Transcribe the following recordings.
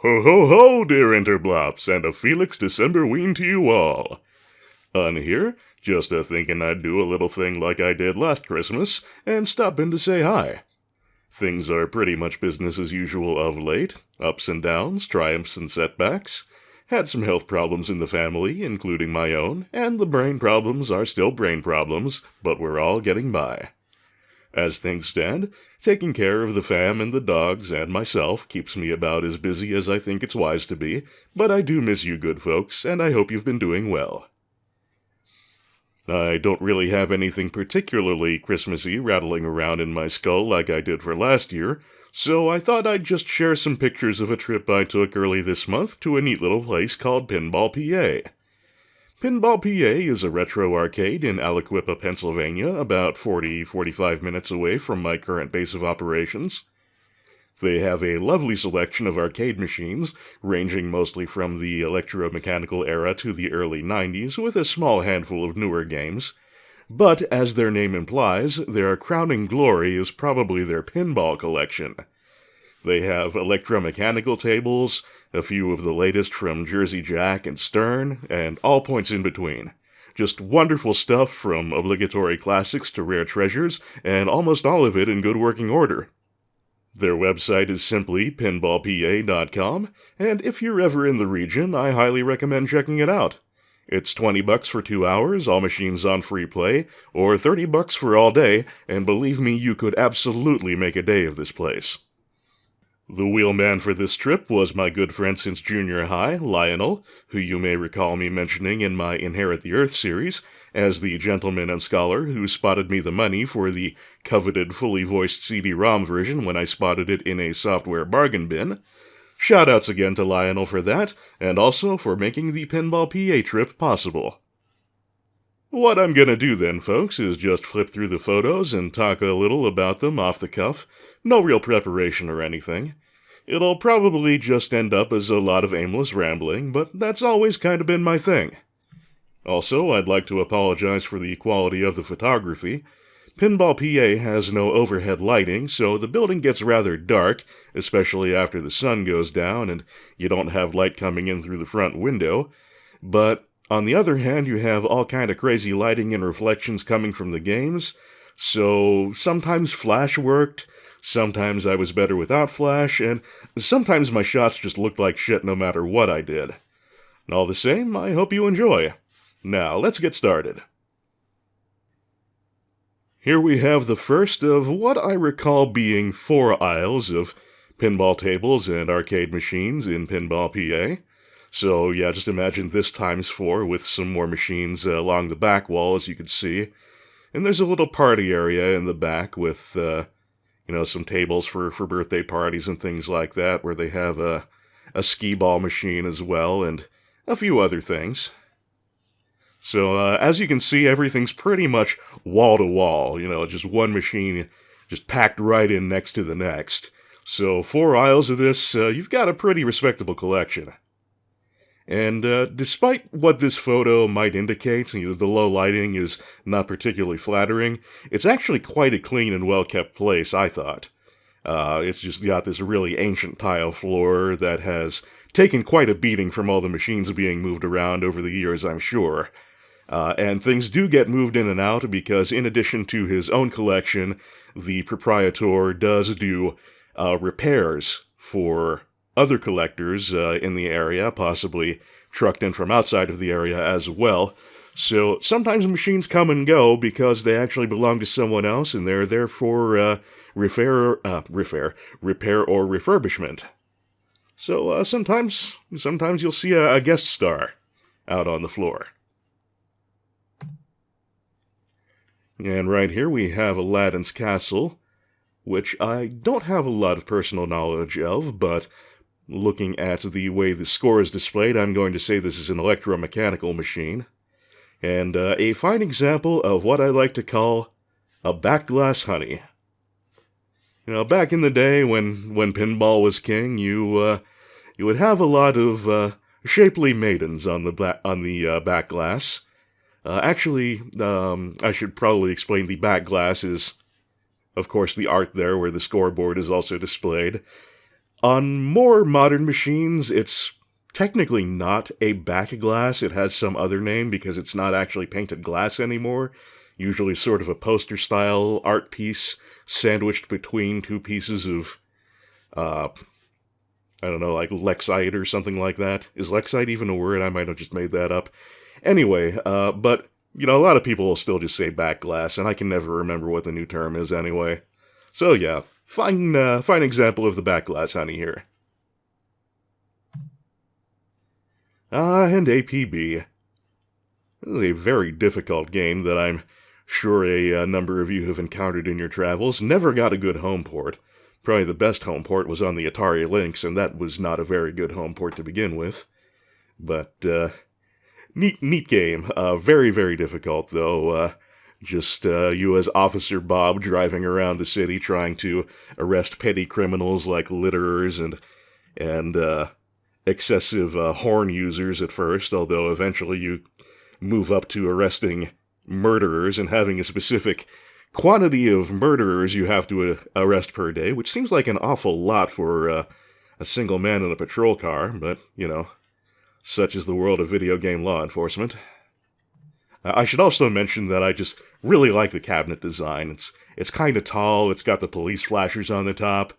Ho ho ho, dear Interblops, and a Felix Decemberween to you all. Here, just thinking I'd do a little thing like I did last Christmas, and stop in to say hi. Things are pretty much business as usual of late, ups and downs, triumphs and setbacks. Had some health problems in the family, including my own, and the brain problems are still brain problems, but we're all getting by. As things stand, taking care of the fam and the dogs and myself keeps me about as busy as I think it's wise to be, but I do miss you good folks, and I hope you've been doing well. I don't really have anything particularly Christmassy rattling around in my skull like I did for last year, so I thought I'd just share some pictures of a trip I took early this month to a neat little place called Pinball, PA. Pinball, PA is a retro arcade in Aliquippa, Pennsylvania, about 40-45 minutes away from my current base of operations. They have a lovely selection of arcade machines, ranging mostly from the electromechanical era to the early 90s, with a small handful of newer games. But, as their name implies, their crowning glory is probably their pinball collection. They have electromechanical tables, a few of the latest from Jersey Jack and Stern, and all points in between. Just wonderful stuff from obligatory classics to rare treasures, and almost all of it in good working order. Their website is simply pinballpa.com, and if you're ever in the region, I highly recommend checking it out. It's $20 for 2 hours, all machines on free play, or $30 for all day, and believe me, you could absolutely make a day of this place. The wheelman for this trip was my good friend since junior high, Lionel, who you may recall me mentioning in my Inherit the Earth series, as the gentleman and scholar who spotted me the money for the coveted fully voiced CD-ROM version when I spotted it in a software bargain bin. Shoutouts again to Lionel for that, and also for making the Pinball PA trip possible. What I'm gonna do then, folks, is just flip through the photos and talk a little about them off the cuff. No real preparation or anything. It'll probably just end up as a lot of aimless rambling, but that's always kind of been my thing. Also, I'd like to apologize for the quality of the photography. Pinball PA has no overhead lighting, so the building gets rather dark, especially after the sun goes down and you don't have light coming in through the front window. But on the other hand, you have all kind of crazy lighting and reflections coming from the games, so sometimes flash worked, sometimes I was better without flash, and sometimes my shots just looked like shit no matter what I did. All the same, I hope you enjoy. Now, let's get started. Here we have the first of what I recall being 4 aisles of pinball tables and arcade machines in Pinball, PA. So, yeah, just imagine this times 4 with some more machines along the back wall, as you can see. And there's a little party area in the back with, some tables for birthday parties and things like that, where they have a skee-ball machine as well, and a few other things. So, as you can see, everything's pretty much wall-to-wall, just one machine just packed right in next to the next. So, 4 aisles of this, you've got a pretty respectable collection. And despite what this photo might indicate, the low lighting is not particularly flattering, it's actually quite a clean and well-kept place, I thought. It's just got this really ancient tile floor that has taken quite a beating from all the machines being moved around over the years, I'm sure. And things do get moved in and out because in addition to his own collection, the proprietor does do repairs for other collectors in the area, possibly trucked in from outside of the area as well. So sometimes machines come and go because they actually belong to someone else and they're there for repair or refurbishment. So sometimes you'll see a guest star out on the floor. And right here we have Aladdin's Castle, which I don't have a lot of personal knowledge of, but looking at the way the score is displayed, I'm going to say this is an electromechanical machine. And a fine example of what I like to call a backglass honey. Back in the day when pinball was king, you would have a lot of shapely maidens on the back glass. Actually, I should probably explain the back glass is, of course, the art there where the scoreboard is also displayed. On more modern machines, it's technically not a back glass. It has some other name because it's not actually painted glass anymore. Usually sort of a poster-style art piece sandwiched between two pieces of, I don't know, like Lexite or something like that. Is Lexite even a word? I might have just made that up. Anyway, but, you know, a lot of people will still just say back glass, and I can never remember what the new term is anyway. So yeah, fine example of the back glass honey here. And APB. This is a very difficult game that I'm sure a number of you have encountered in your travels. Never got a good home port. Probably the best home port was on the Atari Lynx, and that was not a very good home port to begin with. But, neat game. Very, very difficult, though. Just you as Officer Bob driving around the city trying to arrest petty criminals like litterers and excessive horn users at first, although eventually you move up to arresting murderers and having a specific quantity of murderers you have to arrest per day, which seems like an awful lot for a single man in a patrol car, but, you know, such is the world of video game law enforcement. I should also mention that I just really like the cabinet design. It's kind of tall, it's got the police flashers on the top.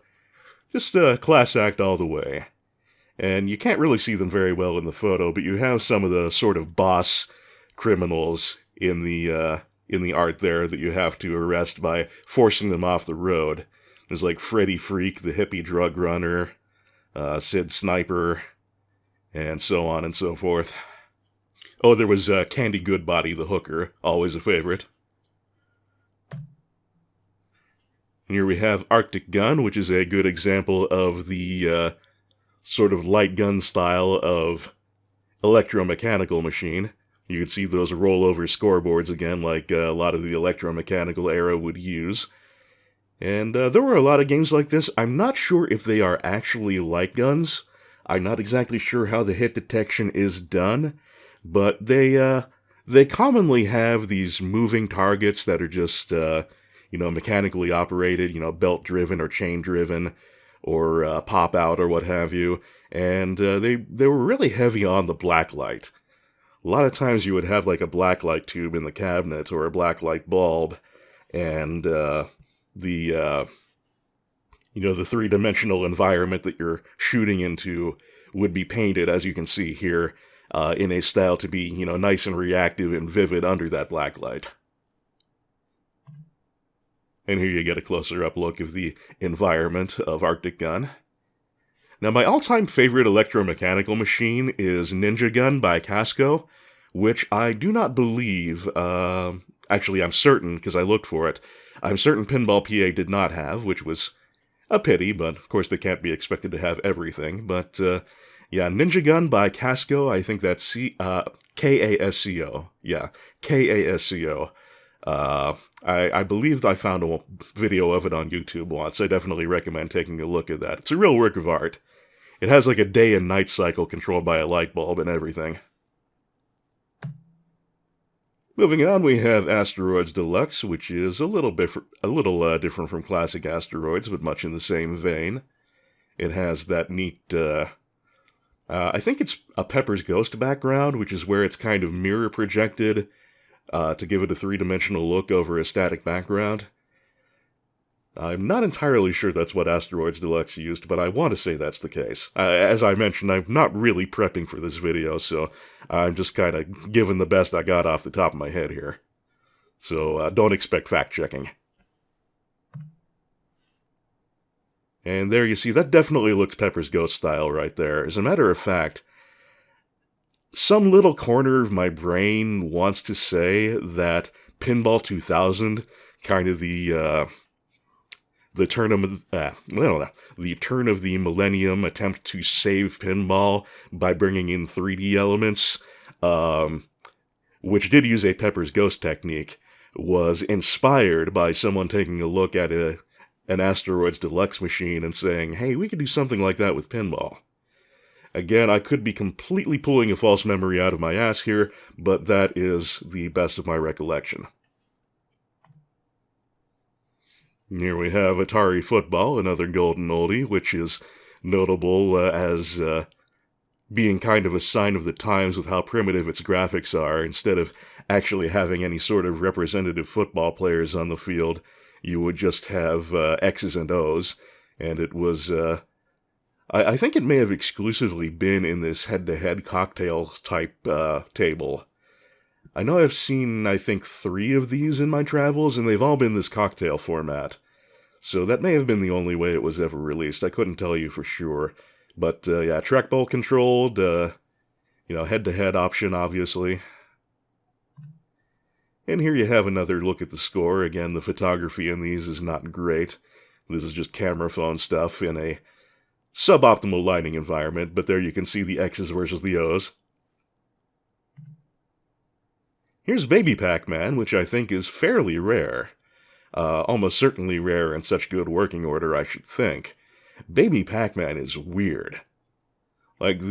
Just a class act all the way. And you can't really see them very well in the photo, but you have some of the sort of boss criminals in the art there that you have to arrest by forcing them off the road. There's like Freddy Freak, the hippie drug runner, Sid Sniper, and so on and so forth. Oh, there was Candy Goodbody, the hooker, always a favorite. Here we have Arctic Gun, which is a good example of the sort of light gun style of electromechanical machine. You can see those rollover scoreboards again, like a lot of the electromechanical era would use. And there were a lot of games like this. I'm not sure if they are actually light guns. I'm not exactly sure how the hit detection is done, but they commonly have these moving targets that are just, mechanically operated, belt-driven or chain-driven, or pop-out or what have you. And they were really heavy on the blacklight. A lot of times you would have like a blacklight tube in the cabinet or a blacklight bulb, and the three-dimensional environment that you're shooting into would be painted, as you can see here, in a style to be, nice and reactive and vivid under that blacklight. And here you get a closer-up look of the environment of Arctic Gun. Now, my all-time favorite electromechanical machine is Ninja Gun by Casco, which I do not believe, actually I'm certain, because I looked for it, I'm certain Pinball PA did not have, which was a pity, but of course they can't be expected to have everything. But, yeah, Ninja Gun by Casco, I think that's K-A-S-C-O. Yeah, K-A-S-C-O. I believe I found a video of it on YouTube once. I definitely recommend taking a look at that. It's a real work of art. It has like a day and night cycle controlled by a light bulb and everything. Moving on, we have Asteroids Deluxe, which is a little different from classic Asteroids, but much in the same vein. It has that neat, I think it's a Pepper's Ghost background, which is where it's kind of mirror projected to give it a three-dimensional look over a static background. I'm not entirely sure that's what Asteroids Deluxe used, but I want to say that's the case. As I mentioned, I'm not really prepping for this video, so I'm just kind of giving the best I got off the top of my head here. So don't expect fact-checking. And there you see, that definitely looks Pepper's Ghost style right there. As a matter of fact, some little corner of my brain wants to say that Pinball 2000, kind of the turn of the millennium attempt to save pinball by bringing in 3D elements, which did use a Pepper's Ghost technique, was inspired by someone taking a look at an Asteroids Deluxe machine and saying, hey, we could do something like that with pinball. Again, I could be completely pulling a false memory out of my ass here, but that is the best of my recollection. Here we have Atari Football, another golden oldie, which is notable as being kind of a sign of the times with how primitive its graphics are. Instead of actually having any sort of representative football players on the field, you would just have X's and O's, and it was, I think it may have exclusively been in this head-to-head cocktail type table. I know I've seen, I think, 3 of these in my travels, and they've all been this cocktail format. So that may have been the only way it was ever released. I couldn't tell you for sure. But, yeah, trackball controlled, head-to-head option, obviously. And here you have another look at the score. Again, the photography in these is not great. This is just camera phone stuff in a suboptimal lighting environment, but there you can see the X's versus the O's. Here's Baby Pac-Man, which I think is fairly rare. Almost certainly rare in such good working order, I should think. Baby Pac-Man is weird. Like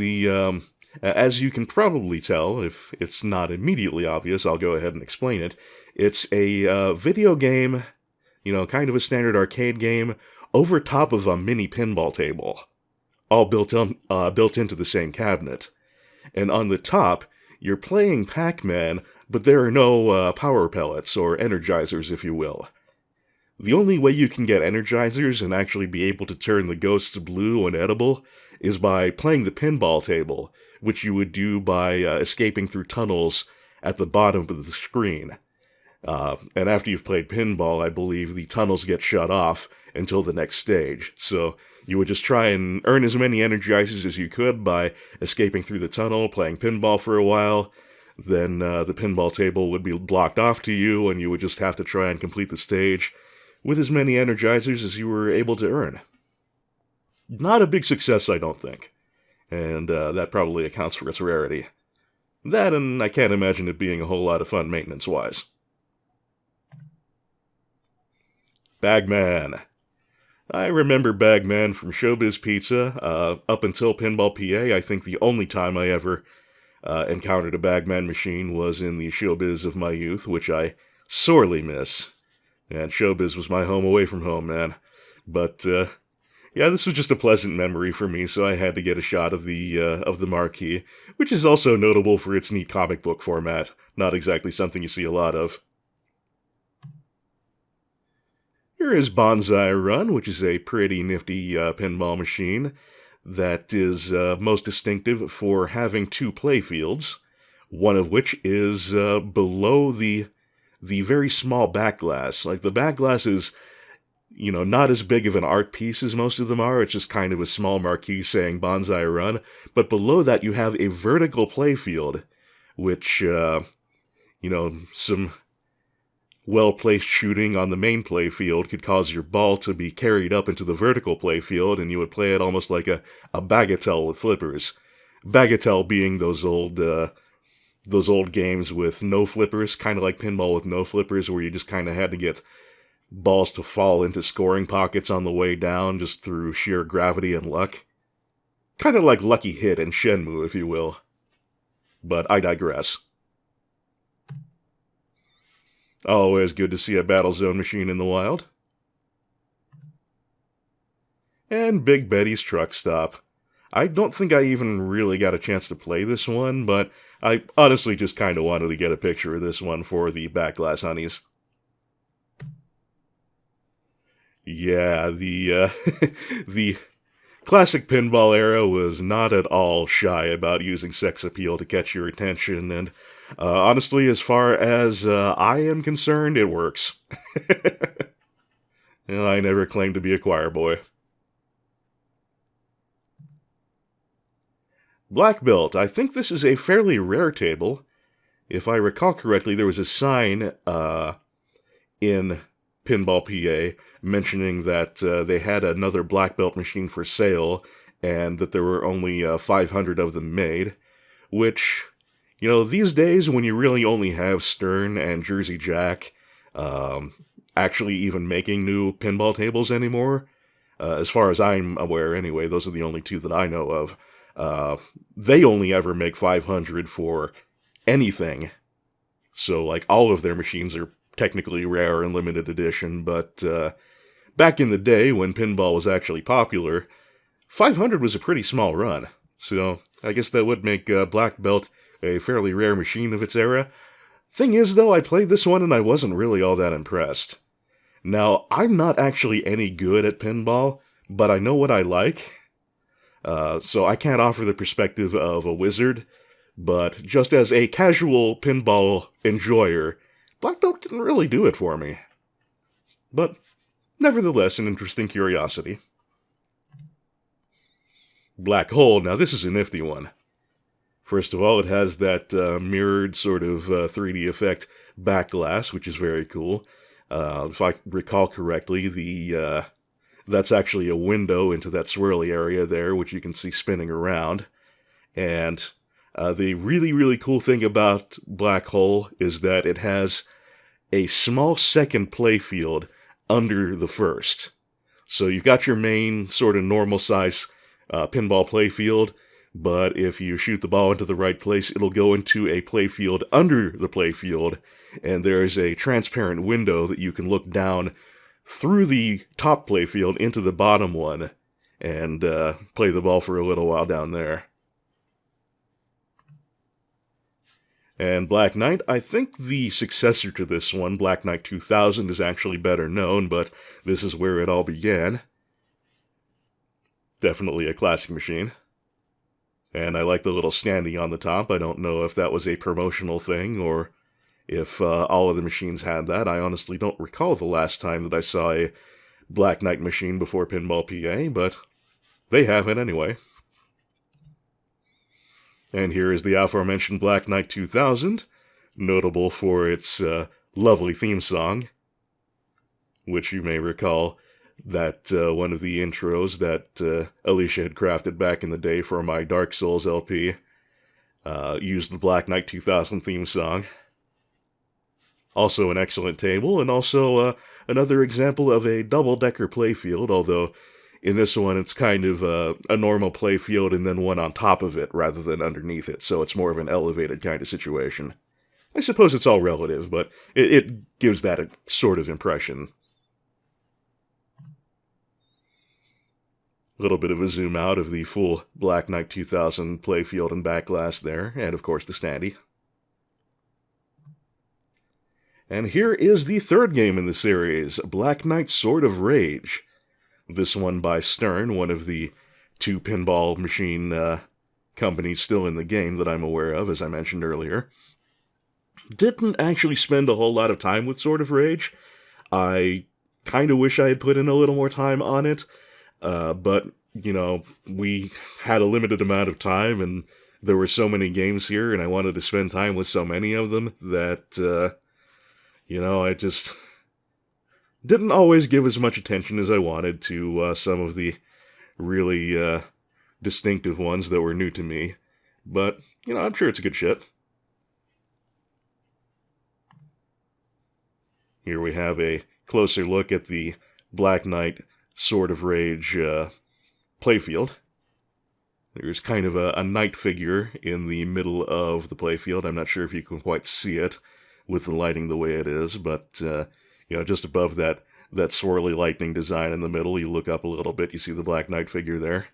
as you can probably tell, if it's not immediately obvious, I'll go ahead and explain it. It's a video game, kind of a standard arcade game, over top of a mini pinball table, all built into the same cabinet. And on the top, you're playing Pac-Man, but there are no power pellets, or energizers, if you will. The only way you can get energizers and actually be able to turn the ghosts blue and edible is by playing the pinball table, which you would do by escaping through tunnels at the bottom of the screen. And after you've played pinball, I believe the tunnels get shut off until the next stage. So you would just try and earn as many energizers as you could by escaping through the tunnel, playing pinball for a while. Then the pinball table would be blocked off to you, and you would just have to try and complete the stage with as many energizers as you were able to earn. Not a big success, I don't think. And that probably accounts for its rarity. That, and I can't imagine it being a whole lot of fun maintenance-wise. Bagman. I remember Bagman from Showbiz Pizza. Up until Pinball PA, I think the only time I ever encountered a Bagman machine was in the Showbiz of my youth, which I sorely miss. And Showbiz was my home away from home, man. But, yeah, this was just a pleasant memory for me, so I had to get a shot of the marquee, which is also notable for its neat comic book format. Not exactly something you see a lot of. Here is Bonsai Run, which is a pretty nifty pinball machine that is most distinctive for having 2 playfields, one of which is below the very small back glass. Like, the back glass is, not as big of an art piece as most of them are. It's just kind of a small marquee saying Bonsai Run. But below that, you have a vertical playfield, which, some well-placed shooting on the main playfield could cause your ball to be carried up into the vertical playfield, and you would play it almost like a bagatelle with flippers. Bagatelle being those old games with no flippers, kind of like pinball with no flippers, where you just kind of had to get balls to fall into scoring pockets on the way down just through sheer gravity and luck. Kind of like Lucky Hit and Shenmue, if you will. But I digress. Always good to see a Battlezone machine in the wild. And Big Betty's Truck Stop. I don't think I even really got a chance to play this one, but I honestly just kind of wanted to get a picture of this one for the Backglass Honeys. Yeah, the classic pinball era was not at all shy about using sex appeal to catch your attention, and honestly, as far as I am concerned, it works. I never claimed to be a choir boy. Black Belt. I think this is a fairly rare table. If I recall correctly, there was a sign in Pinball PA mentioning that they had another Black Belt machine for sale and that there were only 500 of them made, which, these days when you really only have Stern and Jersey Jack actually even making new pinball tables anymore, as far as I'm aware anyway, those are the only 2 that I know of. They only ever make 500 for anything. So, like, all of their machines are technically rare and limited edition, but back in the day when pinball was actually popular, 500 was a pretty small run, so I guess that would make Black Belt a fairly rare machine of its era. Thing is, though, I played this one and I wasn't really all that impressed. Now, I'm not actually any good at pinball, but I know what I like, so I can't offer the perspective of a wizard, but just as a casual pinball enjoyer, Black Belt didn't really do it for me. But nevertheless, an interesting curiosity. Black Hole, now this is a nifty one. First of all, it has that mirrored sort of 3D effect back glass, which is very cool. If I recall correctly, that's actually a window into that swirly area there, which you can see spinning around. And the really, really cool thing about Black Hole is that it has a small second playfield under the first. So you've got your main sort of normal size pinball playfield, but if you shoot the ball into the right place, it'll go into a playfield under the playfield, and there's a transparent window that you can look down through the top playfield into the bottom one, and play the ball for a little while down there. And Black Knight, I think the successor to this one, Black Knight 2000, is actually better known, but this is where it all began. Definitely a classic machine. And I like the little standee on the top. I don't know if that was a promotional thing or if all of the machines had that. I honestly don't recall the last time that I saw a Black Knight machine before Pinball PA, but they have it anyway. And here is the aforementioned Black Knight 2000, notable for its lovely theme song, which you may recall that one of the intros that Alicia had crafted back in the day for my Dark Souls LP used the Black Knight 2000 theme song. Also an excellent table, and also another example of a double-decker playfield, although in this one it's kind of a normal playfield and then one on top of it rather than underneath it, so it's more of an elevated kind of situation. I suppose it's all relative, but it gives that a sort of impression. A little bit of a zoom out of the full Black Knight 2000 playfield and back glass there, and of course the standee. And here is the third game in the series, Black Knight Sword of Rage. This one by Stern, one of the two pinball machine companies still in the game that I'm aware of, as I mentioned earlier. Didn't actually spend a whole lot of time with Sword of Rage. I kind of wish I had put in a little more time on it. But, you know, we had a limited amount of time, and there were so many games here, and I wanted to spend time with so many of them that, you know, I just didn't always give as much attention as I wanted to some of the really distinctive ones that were new to me. But, you know, I'm sure it's good shit. Here we have a closer look at the Black Knight Sword of Rage playfield. There's kind of a knight figure in the middle of the playfield. I'm not sure if you can quite see it with the lighting the way it is, but you know, just above that swirly lightning design in the middle, you look up a little bit, you see the Black Knight figure there.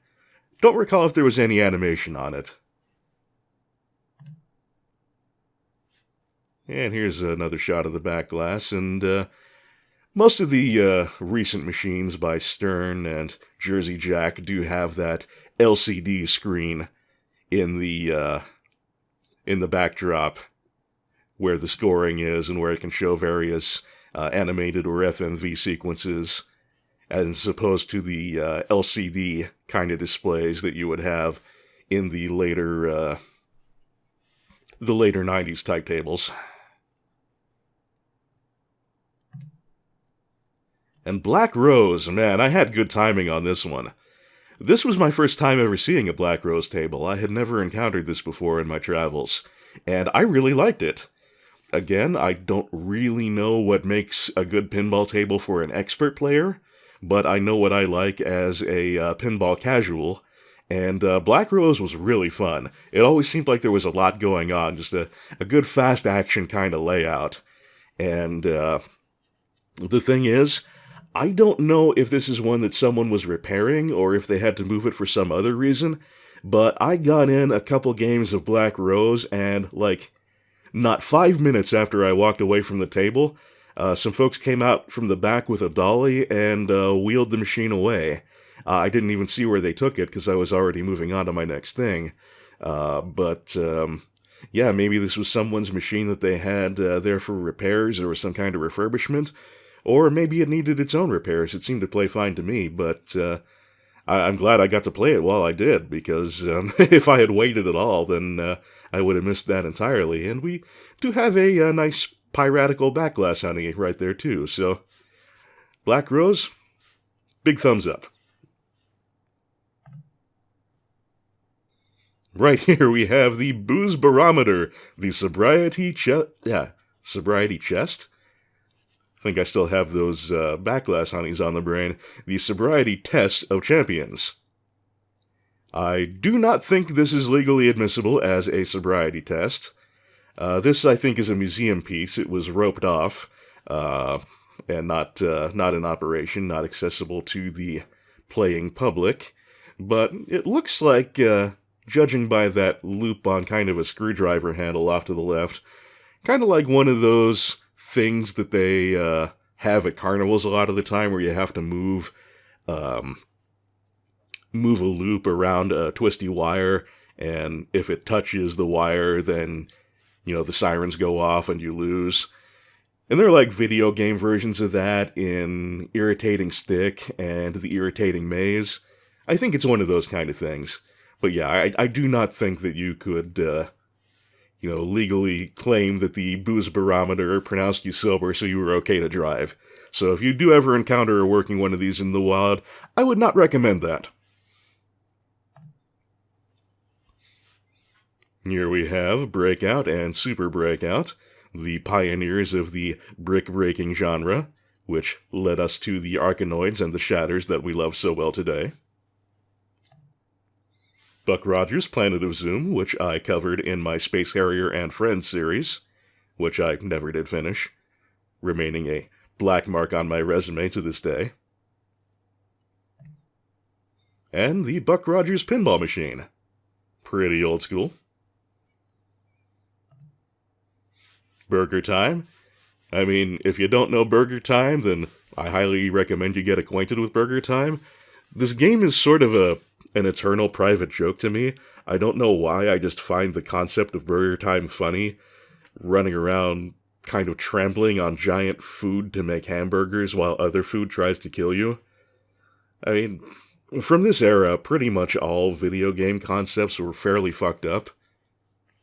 Don't recall if there was any animation on it. And here's another shot of the back glass, and most of the recent machines by Stern and Jersey Jack do have that LCD screen in the backdrop where the scoring is and where it can show various animated or FMV sequences, as opposed to the LCD kind of displays that you would have in the later 90s type tables. And Black Rose, man, I had good timing on this one. This was my first time ever seeing a Black Rose table. I had never encountered this before in my travels, and I really liked it. Again, I don't really know what makes a good pinball table for an expert player, but I know what I like as a pinball casual, and Black Rose was really fun. It always seemed like there was a lot going on, just a good fast action kind of layout. And the thing is, I don't know if this is one that someone was repairing or if they had to move it for some other reason, but I got in a couple games of Black Rose, and, like, not 5 minutes after I walked away from the table, some folks came out from the back with a dolly and wheeled the machine away. I didn't even see where they took it because I was already moving on to my next thing. Yeah, maybe this was someone's machine that they had there for repairs or some kind of refurbishment, or maybe it needed its own repairs. It seemed to play fine to me, but I'm glad I got to play it while I did, because if I had waited at all, then I would have missed that entirely. And we do have a nice piratical backglass honey right there, too. So, Black Rose, big thumbs up. Right here we have the Booze Barometer, the sobriety chest. I think I still have those backglass honeys on the brain. The sobriety test of champions. I do not think this is legally admissible as a sobriety test. This, I think, is a museum piece. It was roped off, and not in operation, not accessible to the playing public. But it looks like, judging by that loop on kind of a screwdriver handle off to the left, kind of like one of those things that they have at carnivals a lot of the time, where you have to move a loop around a twisty wire, and if it touches the wire, then, the sirens go off and you lose. And they're like video game versions of that in Irritating Stick and The Irritating Maze. I think it's one of those kind of things. But yeah, I do not think that you could, legally claim that the Booze Barometer pronounced you sober so you were okay to drive. So if you do ever encounter a working one of these in the wild, I would not recommend that. Here we have Breakout and Super Breakout, the pioneers of the brick-breaking genre, which led us to the Arkanoids and the Shatters that we love so well today. Buck Rogers' Planet of Zoom, which I covered in my Space Harrier and Friends series, which I never did finish, remaining a black mark on my resume to this day. And the Buck Rogers Pinball Machine. Pretty old school. Burger Time. I mean, if you don't know Burger Time, then I highly recommend you get acquainted with Burger Time. This game is sort of an eternal private joke to me. I don't know why, I just find the concept of Burger Time funny. Running around kind of trampling on giant food to make hamburgers while other food tries to kill you. I mean, from this era, pretty much all video game concepts were fairly fucked up.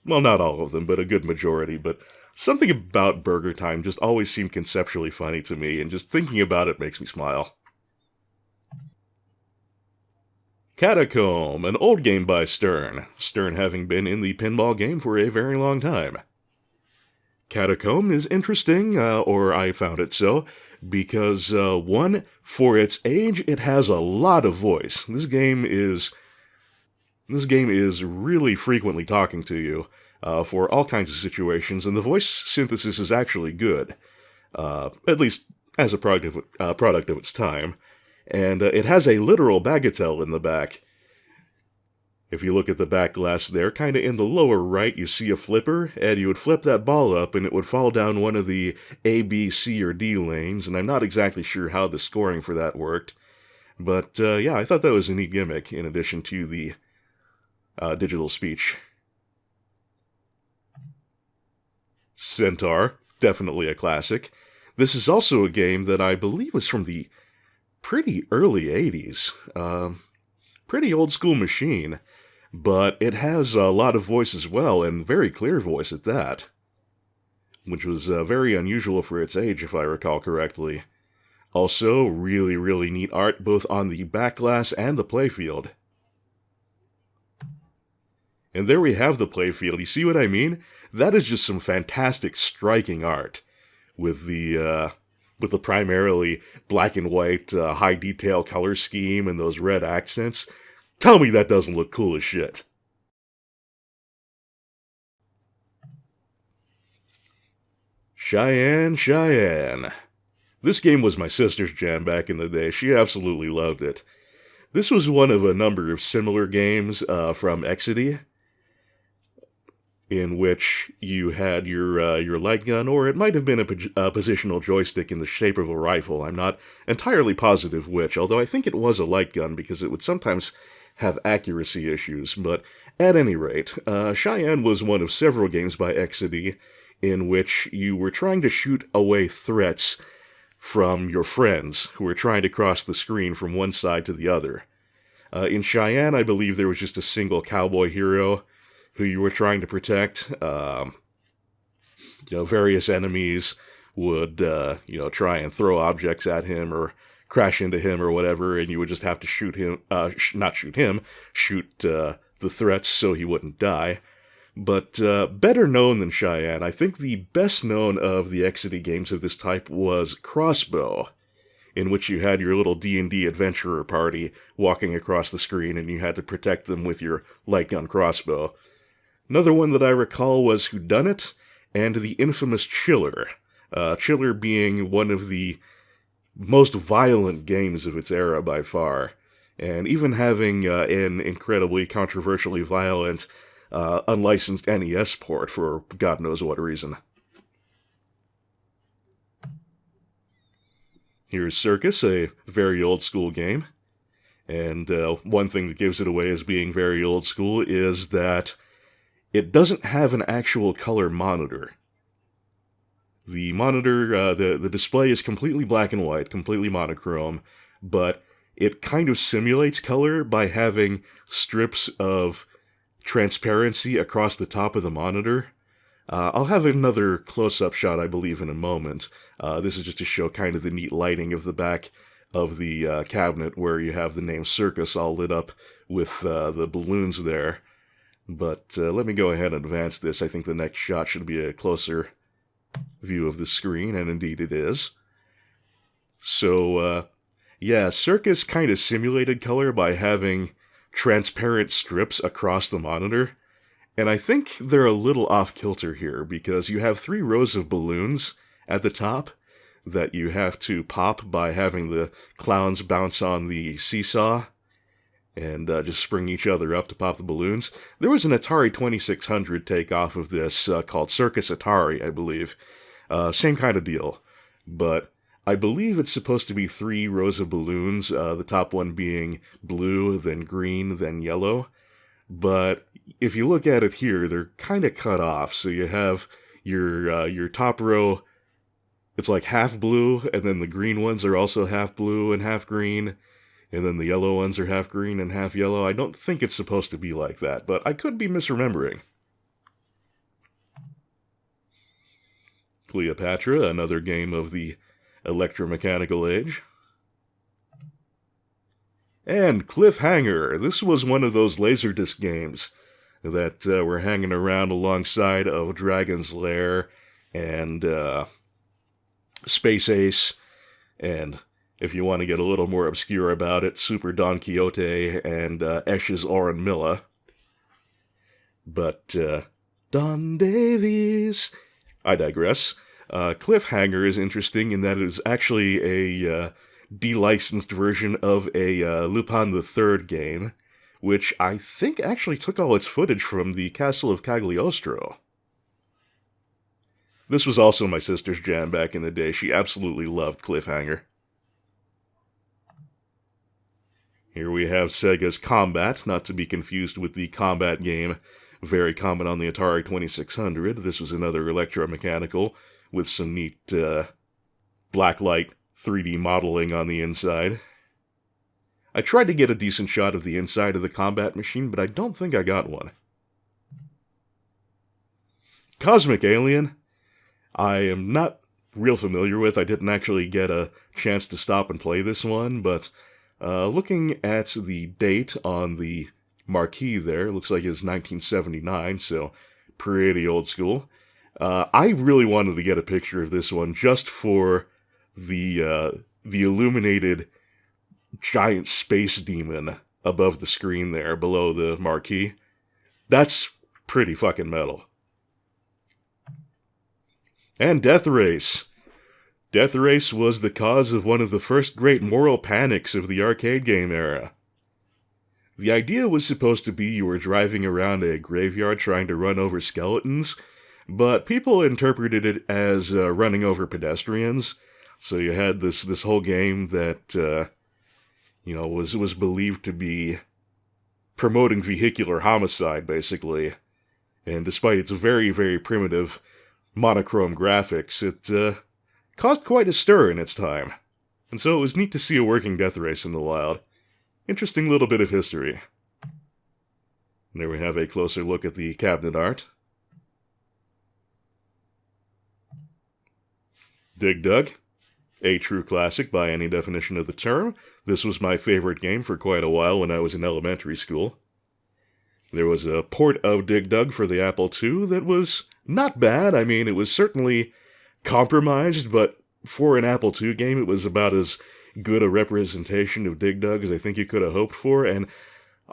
Well, not all of them, but a good majority, but something about Burger Time just always seemed conceptually funny to me, and just thinking about it makes me smile. Catacomb, an old game by Stern, Stern having been in the pinball game for a very long time. Catacomb is interesting, or I found it so, because, one, for its age, it has a lot of voice. This game is really frequently talking to you, for all kinds of situations, and the voice synthesis is actually good, at least as a product of its time. And it has a literal bagatelle in the back. If you look at the back glass there, kind of in the lower right, you see a flipper, and you would flip that ball up, and it would fall down one of the A, B, C, or D lanes, and I'm not exactly sure how the scoring for that worked. But, yeah, I thought that was a neat gimmick, in addition to the digital speech. Centaur, definitely a classic. This is also a game that I believe was from the pretty early 80s. Pretty old school machine, but it has a lot of voice as well, and very clear voice at that. Which was very unusual for its age, if I recall correctly. Also, really, really neat art both on the back glass and the playfield. And there we have the playfield. You see what I mean? That is just some fantastic, striking art. With the primarily black and white, high detail color scheme and those red accents. Tell me that doesn't look cool as shit. Cheyenne. This game was my sister's jam back in the day. She absolutely loved it. This was one of a number of similar games from Exidy, in which you had your light gun, or it might have been a positional joystick in the shape of a rifle. I'm not entirely positive which, although I think it was a light gun because it would sometimes have accuracy issues. But at any rate, Cheyenne was one of several games by Exidy in which you were trying to shoot away threats from your friends who were trying to cross the screen from one side to the other. In Cheyenne, I believe there was just a single cowboy hero who you were trying to protect. Various enemies would, try and throw objects at him or crash into him or whatever, and you would just have to shoot him, shoot the threats so he wouldn't die. But better known than Cheyenne, I think the best known of the Exidy games of this type was Crossbow, in which you had your little D&D adventurer party walking across the screen and you had to protect them with your light gun crossbow. Another one that I recall was Whodunit and the infamous Chiller. Chiller being one of the most violent games of its era by far, and even having an incredibly controversially violent unlicensed NES port for God knows what reason. Here's Circus, a very old school game. And one thing that gives it away as being very old school is that it doesn't have an actual color monitor. The monitor, the display is completely black and white, completely monochrome, but it kind of simulates color by having strips of transparency across the top of the monitor. I'll have another close-up shot, I believe, in a moment. This is just to show kind of the neat lighting of the back of the cabinet where you have the name Circus all lit up with the balloons there. But let me go ahead and advance this. I think the next shot should be a closer view of the screen, and indeed it is. So, Circus kind of simulated color by having transparent strips across the monitor. And I think they're a little off-kilter here, because you have 3 rows of balloons at the top that you have to pop by having the clowns bounce on the seesaw and just spring each other up to pop the balloons. There was an Atari 2600 takeoff of this called Circus Atari, I believe. Same kind of deal, but I believe it's supposed to be 3 rows of balloons, the top one being blue, then green, then yellow. But if you look at it here, they're kind of cut off. So you have your top row, it's like half blue, and then the green ones are also half blue and half green, and then the yellow ones are half green and half yellow. I don't think it's supposed to be like that, but I could be misremembering. Cleopatra, another game of the electromechanical age. And Cliffhanger. This was one of those Laserdisc games that were hanging around alongside of Dragon's Lair and Space Ace, and if you want to get a little more obscure about it, Super Don Quixote and Esch's Oren Milla. But Don Davies, I digress. Cliffhanger is interesting in that it is actually a delicensed version of a Lupin the Third game, which I think actually took all its footage from the Castle of Cagliostro. This was also my sister's jam back in the day. She absolutely loved Cliffhanger. Here we have Sega's Combat, not to be confused with the Combat game very common on the Atari 2600. This was another electromechanical with some neat blacklight 3D modeling on the inside. I tried to get a decent shot of the inside of the Combat machine, but I don't think I got one. Cosmic Alien, I am not real familiar with. I didn't actually get a chance to stop and play this one, but looking at the date on the marquee there, it looks like it's 1979, so pretty old school. I really wanted to get a picture of this one just for the illuminated giant space demon above the screen there, below the marquee. That's pretty fucking metal. And Death Race. Death Race was the cause of one of the first great moral panics of the arcade game era. The idea was supposed to be you were driving around a graveyard trying to run over skeletons, but people interpreted it as running over pedestrians. So you had this whole game that was believed to be promoting vehicular homicide, basically. And despite its very, very primitive monochrome graphics, it caused quite a stir in its time. And so it was neat to see a working Death Race in the wild. Interesting little bit of history. And there we have a closer look at the cabinet art. Dig Dug. A true classic by any definition of the term. This was my favorite game for quite a while when I was in elementary school. There was a port of Dig Dug for the Apple II that was not bad. I mean, it was certainly compromised, but for an Apple II game, it was about as good a representation of Dig Dug as I think you could have hoped for, and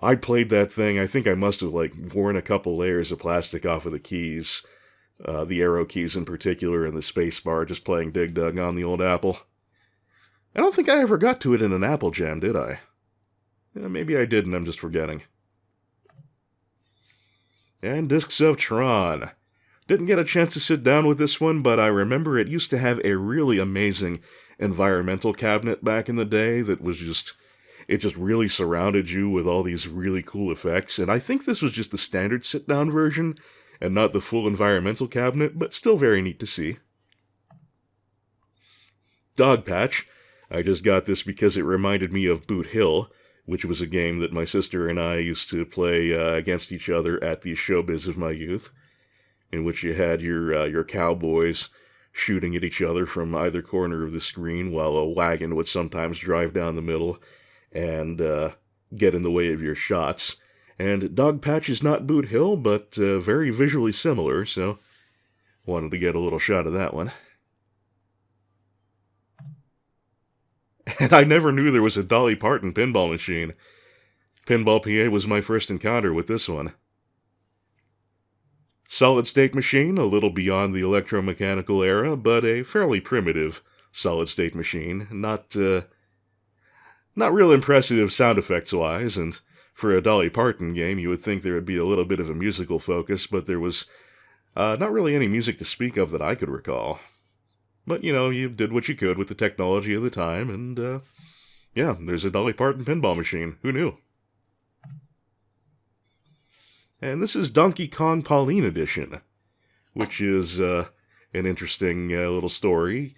I played that thing. I think I must have, worn a couple layers of plastic off of the keys. The arrow keys in particular, and the space bar, just playing Dig Dug on the old Apple. I don't think I ever got to it in an Apple Jam, did I? Maybe I did, and I'm just forgetting. And Discs of Tron. Didn't get a chance to sit down with this one, but I remember it used to have a really amazing environmental cabinet back in the day that was it just really surrounded you with all these really cool effects, and I think this was just the standard sit-down version, and not the full environmental cabinet, but still very neat to see. Dog Patch. I just got this because it reminded me of Boot Hill, which was a game that my sister and I used to play against each other at the showbiz of my youth, in which you had your cowboys shooting at each other from either corner of the screen, while a wagon would sometimes drive down the middle and get in the way of your shots. And Dog Patch is not Boot Hill, but very visually similar, so wanted to get a little shot of that one. And I never knew there was a Dolly Parton pinball machine. Pinball PA was my first encounter with this one. Solid state machine, a little beyond the electromechanical era, but a fairly primitive solid state machine. Not real impressive sound effects wise, and for a Dolly Parton game, you would think there would be a little bit of a musical focus, but there was not really any music to speak of that I could recall. But, you did what you could with the technology of the time, and, there's a Dolly Parton pinball machine. Who knew? And this is Donkey Kong Pauline Edition, which is an interesting little story.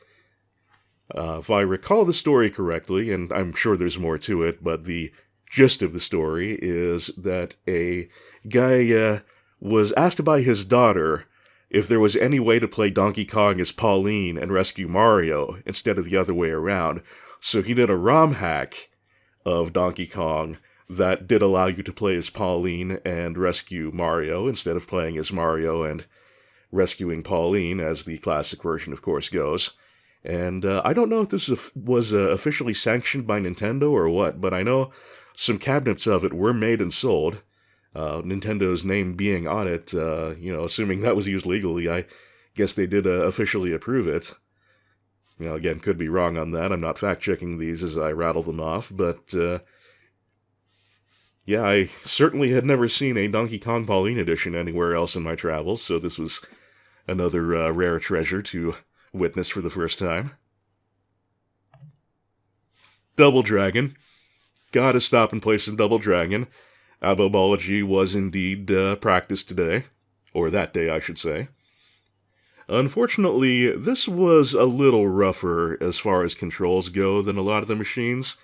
If I recall the story correctly, and I'm sure there's more to it, but the gist of the story is that a guy was asked by his daughter if there was any way to play Donkey Kong as Pauline and rescue Mario instead of the other way around. So he did a ROM hack of Donkey Kong that did allow you to play as Pauline and rescue Mario instead of playing as Mario and rescuing Pauline, as the classic version, of course, goes. And I don't know if this was officially sanctioned by Nintendo or what, but I know some cabinets of it were made and sold. Nintendo's name being on it, assuming that was used legally, I guess they did officially approve it. Again, could be wrong on that. I'm not fact-checking these as I rattle them off, but, I certainly had never seen a Donkey Kong Pauline edition anywhere else in my travels, so this was another rare treasure to witness for the first time. Double Dragon. Gotta stop and play some Double Dragon. Abobology was indeed practiced today, or that day, I should say. Unfortunately, this was a little rougher as far as controls go than a lot of the machines.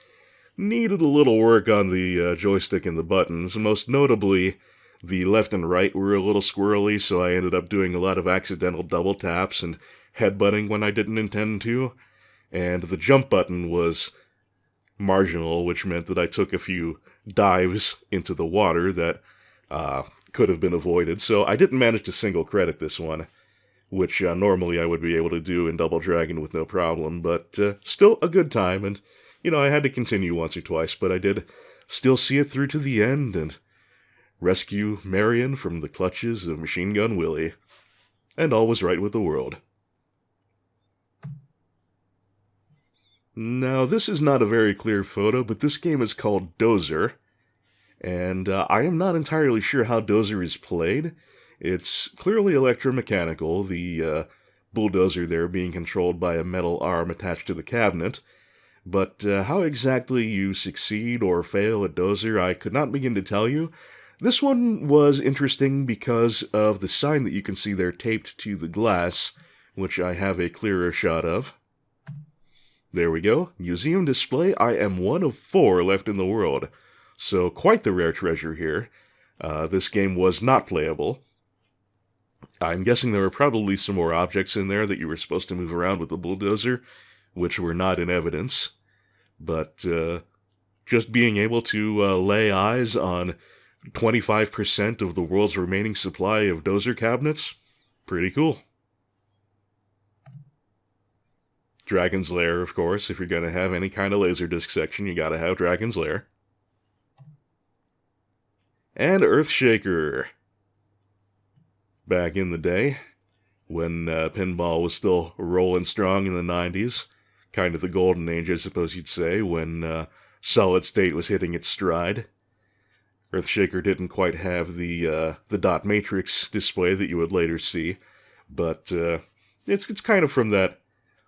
Needed a little work on the joystick and the buttons. Most notably, the left and right were a little squirrely, so I ended up doing a lot of accidental double taps and headbutting when I didn't intend to. And the jump button was marginal, which meant that I took a few dives into the water that could have been avoided. So I didn't manage to single credit this one, which normally I would be able to do in Double Dragon with no problem, but still a good time, and, I had to continue once or twice, but I did still see it through to the end, and rescue Marion from the clutches of Machine Gun Willie, and all was right with the world. Now, this is not a very clear photo, but this game is called Dozer, and I am not entirely sure how Dozer is played. It's clearly electromechanical, the bulldozer there being controlled by a metal arm attached to the cabinet, but how exactly you succeed or fail at Dozer, I could not begin to tell you. This one was interesting because of the sign that you can see there taped to the glass, which I have a clearer shot of. There we go. Museum display. I am one of 4 left in the world. So quite the rare treasure here. This game was not playable. I'm guessing there were probably some more objects in there that you were supposed to move around with the bulldozer, which were not in evidence. But just being able to lay eyes on 25% of the world's remaining supply of dozer cabinets, pretty cool. Dragon's Lair, of course. If you're going to have any kind of Laserdisc section, you gotta have Dragon's Lair. And Earthshaker. Back in the day, when pinball was still rolling strong in the 90s, kind of the golden age, I suppose you'd say, when solid state was hitting its stride. Earthshaker didn't quite have the dot matrix display that you would later see, but it's kind of from that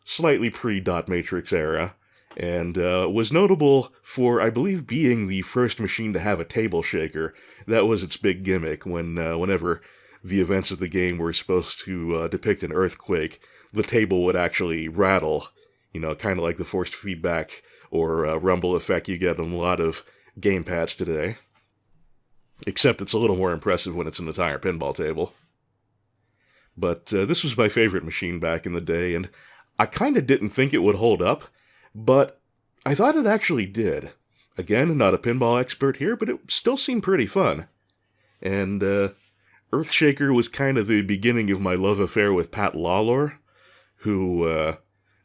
slightly pre-dot matrix era, and was notable for, I believe, being the first machine to have a table shaker. That was its big gimmick. Whenever the events of the game were supposed to depict an earthquake, the table would actually rattle, kind of like the forced feedback or rumble effect you get on a lot of gamepads today. Except it's a little more impressive when it's an entire pinball table. But this was my favorite machine back in the day, and I kind of didn't think it would hold up, but I thought it actually did. Again, not a pinball expert here, but it still seemed pretty fun. And Earthshaker was kind of the beginning of my love affair with Pat Lawlor, who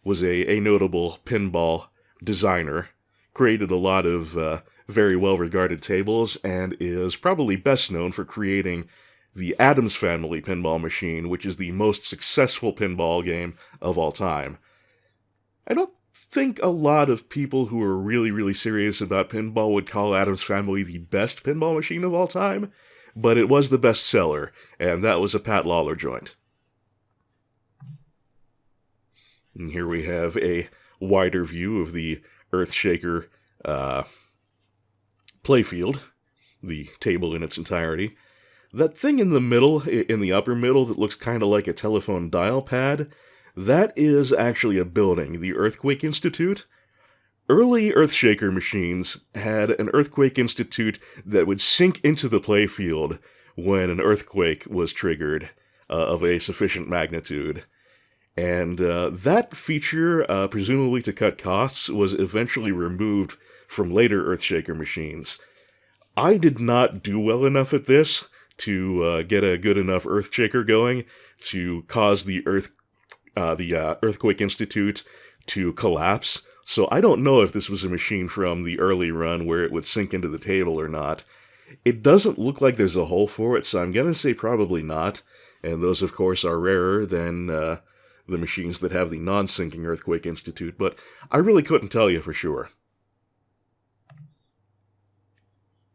was a notable pinball designer, created a lot of very well-regarded tables, and is probably best known for creating the Addams Family pinball machine, which is the most successful pinball game of all time. I don't think a lot of people who are really, really serious about pinball would call Addams Family the best pinball machine of all time, but it was the best seller, and that was a Pat Lawlor joint. And here we have a wider view of the Earthshaker playfield, the table in its entirety. That thing in the middle, in the upper middle, that looks kind of like a telephone dial pad, that is actually a building, the Earthquake Institute. Early Earthshaker machines had an Earthquake Institute that would sink into the playfield when an earthquake was triggered of a sufficient magnitude. And that feature, presumably to cut costs, was eventually removed from later Earthshaker machines. I did not do well enough at this to get a good enough Earthshaker going to cause the Earthquake Institute to collapse. So I don't know if this was a machine from the early run where it would sink into the table or not. It doesn't look like there's a hole for it, so I'm going to say probably not. And those, of course, are rarer than the machines that have the non-sinking Earthquake Institute, but I really couldn't tell you for sure.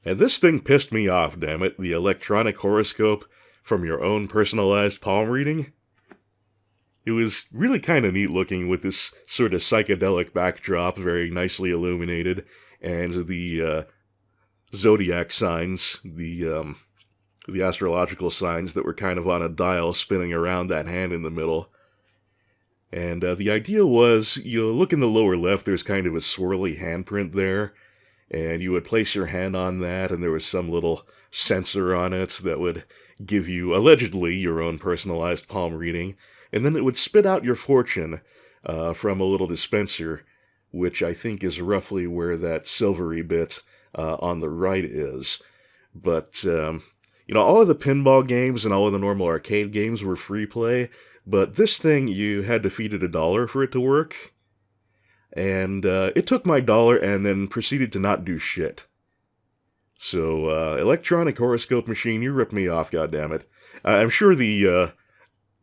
And this thing pissed me off, damn it, the electronic horoscope from your own personalized palm reading. It was really kind of neat looking with this sort of psychedelic backdrop, very nicely illuminated, and the zodiac signs, the astrological signs that were kind of on a dial spinning around that hand in the middle. And the idea was, you look in the lower left, there's kind of a swirly handprint there, and you would place your hand on that, and there was some little sensor on it that would give you, allegedly, your own personalized palm reading, and then it would spit out your fortune from a little dispenser, which I think is roughly where that silvery bit on the right is. But, all of the pinball games and all of the normal arcade games were free play, but this thing, you had to feed it $1 for it to work. And it took my $1 and then proceeded to not do shit. So, electronic horoscope machine, you ripped me off, goddammit. I'm sure the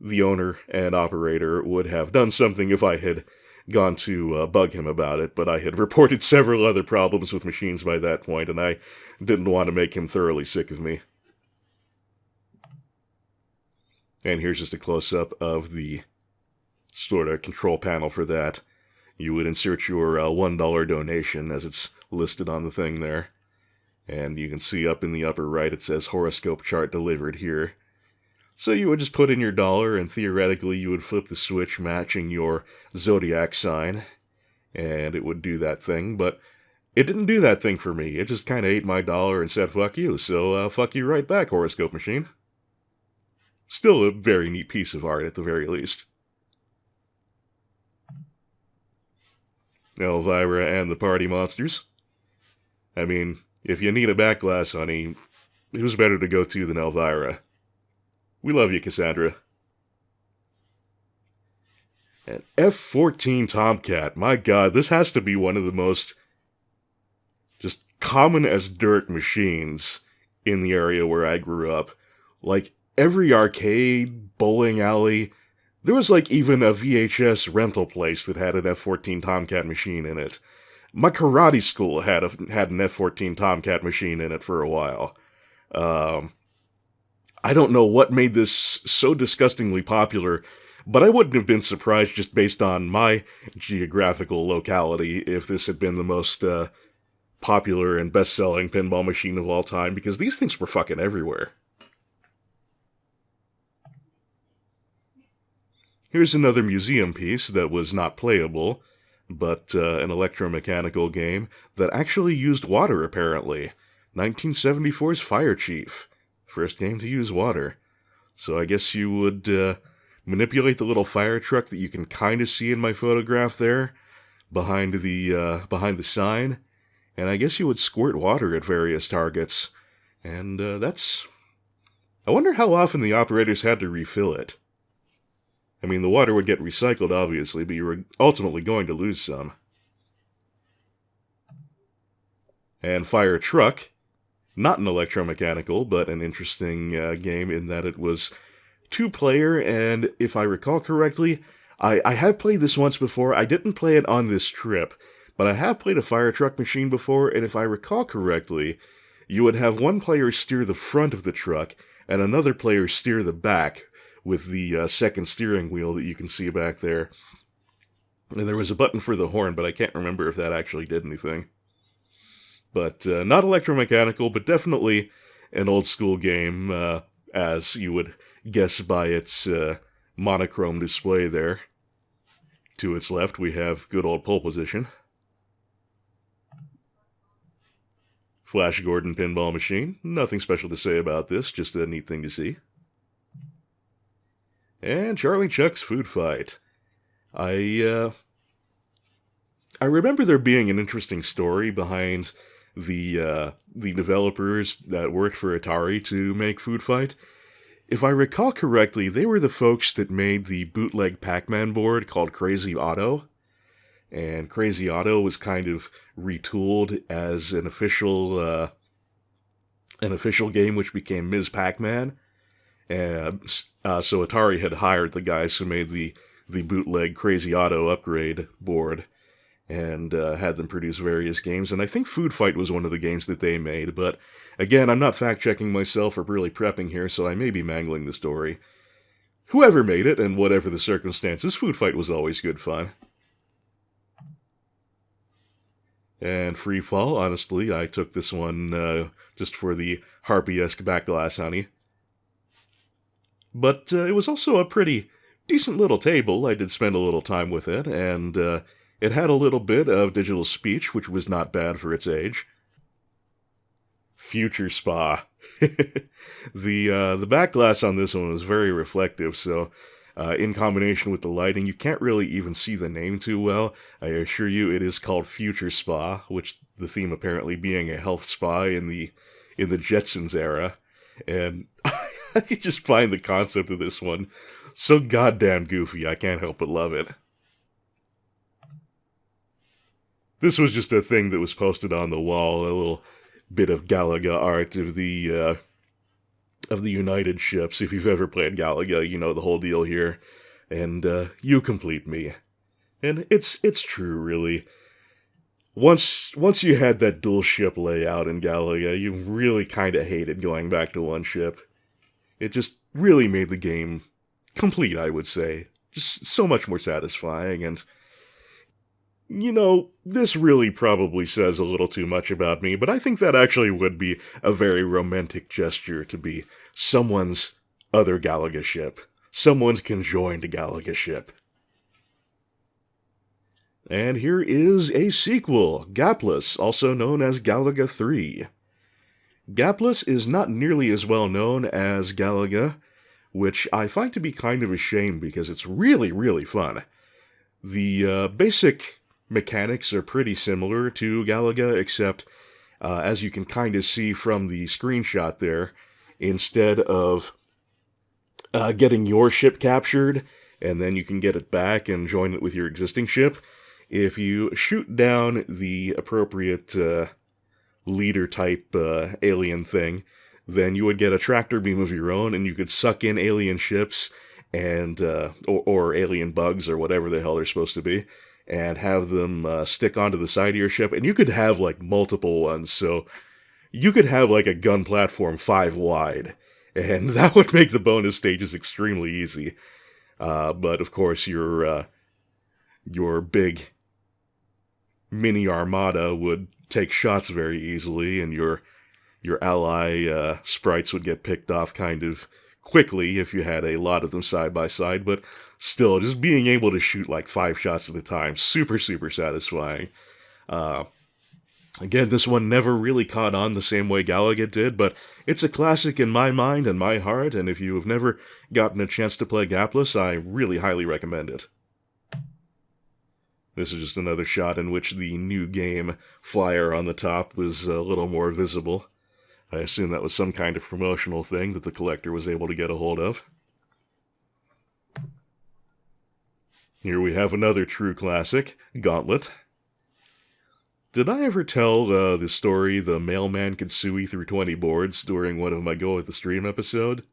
owner and operator would have done something if I had gone to bug him about it, but I had reported several other problems with machines by that point, and I didn't want to make him thoroughly sick of me. And here's just a close-up of the sort of control panel for that. You would insert your $1 donation as it's listed on the thing there. And you can see up in the upper right it says horoscope chart delivered here. So you would just put in your dollar and theoretically you would flip the switch matching your zodiac sign. And it would do that thing, but it didn't do that thing for me. It just kind of ate my dollar and said fuck you, so fuck you right back, horoscope machine. Still a very neat piece of art at the very least. Elvira and the Party Monsters. I mean, if you need a back glass, honey, who's better to go to than Elvira? We love you, Cassandra. And F-14 Tomcat. My god, this has to be one of the most just common as dirt machines in the area where I grew up. Like, every arcade, bowling alley, there was like even a VHS rental place that had an F-14 Tomcat machine in it. My karate school had an F-14 Tomcat machine in it for a while. I don't know what made this so disgustingly popular, but I wouldn't have been surprised just based on my geographical locality if this had been the most popular and best-selling pinball machine of all time, because these things were fucking everywhere. Here's another museum piece that was not playable, but an electromechanical game that actually used water, apparently. 1974's Fire Chief. First game to use water. So I guess you would manipulate the little fire truck that you can kind of see in my photograph there, behind the sign, and I guess you would squirt water at various targets. And that's... I wonder how often the operators had to refill it. I mean, the water would get recycled, obviously, but you were ultimately going to lose some. And Fire Truck, not an electromechanical, but an interesting game in that it was two-player, and if I recall correctly, I have played this once before. I didn't play it on this trip, but I have played a Fire Truck machine before, and if I recall correctly, you would have one player steer the front of the truck, and another player steer the back, with the second steering wheel that you can see back there. And there was a button for the horn, but I can't remember if that actually did anything. But not electromechanical, but definitely an old-school game, as you would guess by its monochrome display there. To its left, we have good old pole position. Flash Gordon pinball machine. Nothing special to say about this, just a neat thing to see. And Charlie Chuck's Food Fight. I remember there being an interesting story behind the developers that worked for Atari to make Food Fight. If I recall correctly, they were the folks that made the bootleg Pac-Man board called Crazy Otto. And Crazy Otto was kind of retooled as an official game which became Ms. Pac-Man. So Atari had hired the guys who made the bootleg Crazy Otto upgrade board and had them produce various games, and I think Food Fight was one of the games that they made, but again, I'm not fact-checking myself or really prepping here, so I may be mangling the story. Whoever made it, and whatever the circumstances, Food Fight was always good fun. And Free Fall, honestly, I took this one just for the Harpy-esque backglass honey. But it was also a pretty decent little table. I did spend a little time with it, and it had a little bit of digital speech, which was not bad for its age. Future Spa. The back glass on this one was very reflective, so in combination with the lighting, you can't really even see the name too well. I assure you it is called Future Spa, which the theme apparently being a health spa in the Jetsons era. And I just find the concept of this one so goddamn goofy, I can't help but love it. This was just a thing that was posted on the wall, a little bit of Galaga art of the United ships. If you've ever played Galaga, you know the whole deal here. And you complete me. And it's true, really. Once you had that dual ship layout in Galaga, you really kind of hated going back to one ship. It just really made the game complete, I would say. Just so much more satisfying, and this really probably says a little too much about me, but I think that actually would be a very romantic gesture to be someone's other Galaga ship. Someone's conjoined Galaga ship. And here is a sequel, Gapless, also known as Galaga 3. Gapless is not nearly as well known as Galaga, which I find to be kind of a shame because it's really, really fun. The basic mechanics are pretty similar to Galaga, except, as you can kind of see from the screenshot there, instead of getting your ship captured, and then you can get it back and join it with your existing ship, if you shoot down the appropriate leader-type alien thing, then you would get a tractor beam of your own, and you could suck in alien ships and or alien bugs or whatever the hell they're supposed to be, and have them stick onto the side of your ship, and you could have like multiple ones, so you could have like a gun platform 5 wide, and that would make the bonus stages extremely easy. But of course, your big mini armada would take shots very easily, and your ally sprites would get picked off kind of quickly if you had a lot of them side by side, but still, just being able to shoot like 5 shots at a time, super, super satisfying. Again, this one never really caught on the same way Galaga did, but it's a classic in my mind and my heart, and if you have never gotten a chance to play Gapless, I really highly recommend it. This is just another shot in which the new game flyer on the top was a little more visible. I assume that was some kind of promotional thing that the collector was able to get a hold of. Here we have another true classic, Gauntlet. Did I ever tell the story the mailman could sui through 20 boards during one of my Go with the Stream episodes?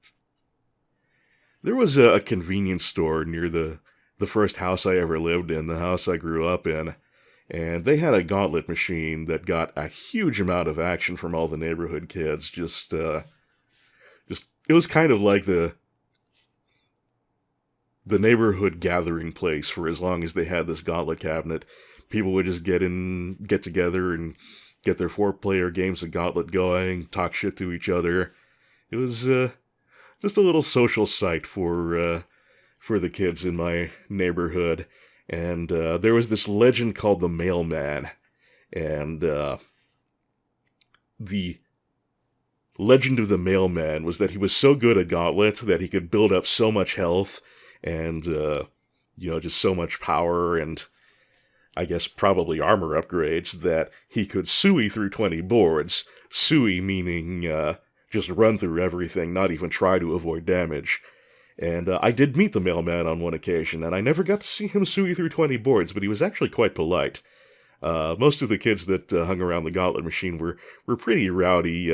There was a convenience store near the first house I ever lived in, the house I grew up in, and they had a gauntlet machine that got a huge amount of action from all the neighborhood kids. It was kind of like the neighborhood gathering place for as long as they had this gauntlet cabinet. People would just get together and get their 4-player games of Gauntlet going, talk shit to each other. It was just a little social site for the kids in my neighborhood. And there was this legend called the Mailman. And the legend of the Mailman was that he was so good at Gauntlet that he could build up so much health and, just so much power and I guess probably armor upgrades that he could sui through 20 boards. Sui meaning just run through everything, not even try to avoid damage. And I did meet the mailman on one occasion, and I never got to see him sui through 20 boards, but he was actually quite polite. Most of the kids that hung around the Gauntlet machine were pretty rowdy,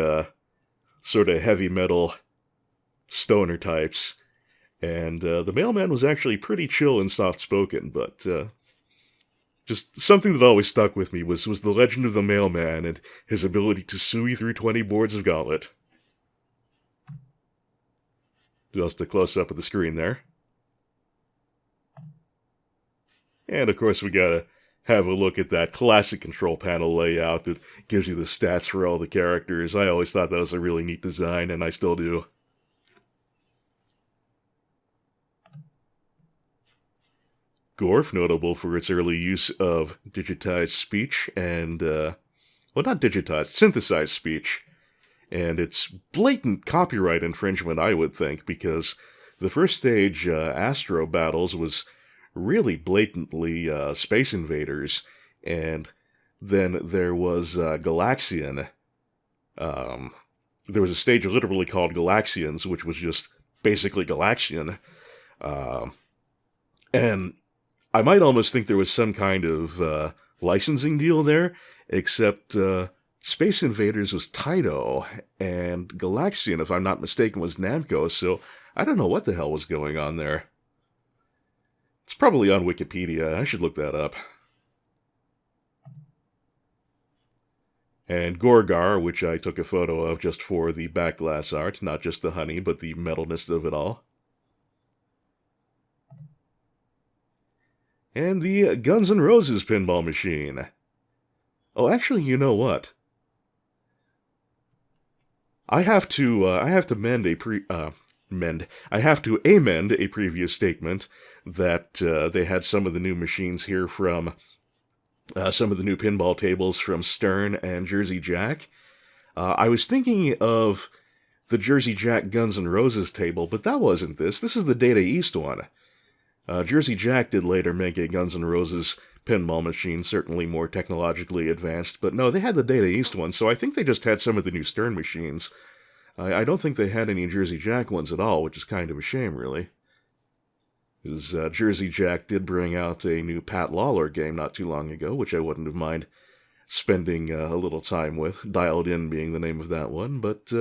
sort of heavy metal stoner types. And the mailman was actually pretty chill and soft-spoken, but just something that always stuck with me was the legend of the mailman and his ability to sui through 20 boards of Gauntlet. Just a close-up of the screen there. And of course we gotta have a look at that classic control panel layout that gives you the stats for all the characters. I always thought that was a really neat design, and I still do. Gorf, notable for its early use of digitized speech and, not digitized, synthesized speech. And it's blatant copyright infringement, I would think, because the first stage, Astro Battles, was really blatantly Space Invaders, and then there was Galaxian. There was a stage literally called Galaxians, which was just basically Galaxian. And I might almost think there was some kind of licensing deal there, except Space Invaders was Taito, and Galaxian, if I'm not mistaken, was Namco, so I don't know what the hell was going on there. It's probably on Wikipedia. I should look that up. And Gorgar, which I took a photo of just for the back glass art, not just the honey, but the metalness of it all. And the Guns N' Roses pinball machine. Oh, actually, you know what? I have to amend a previous statement that they had some of the new machines here from some of the new pinball tables from Stern and Jersey Jack. I was thinking of the Jersey Jack Guns N' Roses table, but that wasn't this. This is the Data East one. Jersey Jack did later make a Guns N' Roses pinball machine, certainly more technologically advanced, but no, they had the Data East one, so I think they just had some of the new Stern machines. I don't think they had any Jersey Jack ones at all, which is kind of a shame, really. Because Jersey Jack did bring out a new Pat Lawlor game not too long ago, which I wouldn't have mind spending a little time with, Dialed In being the name of that one, but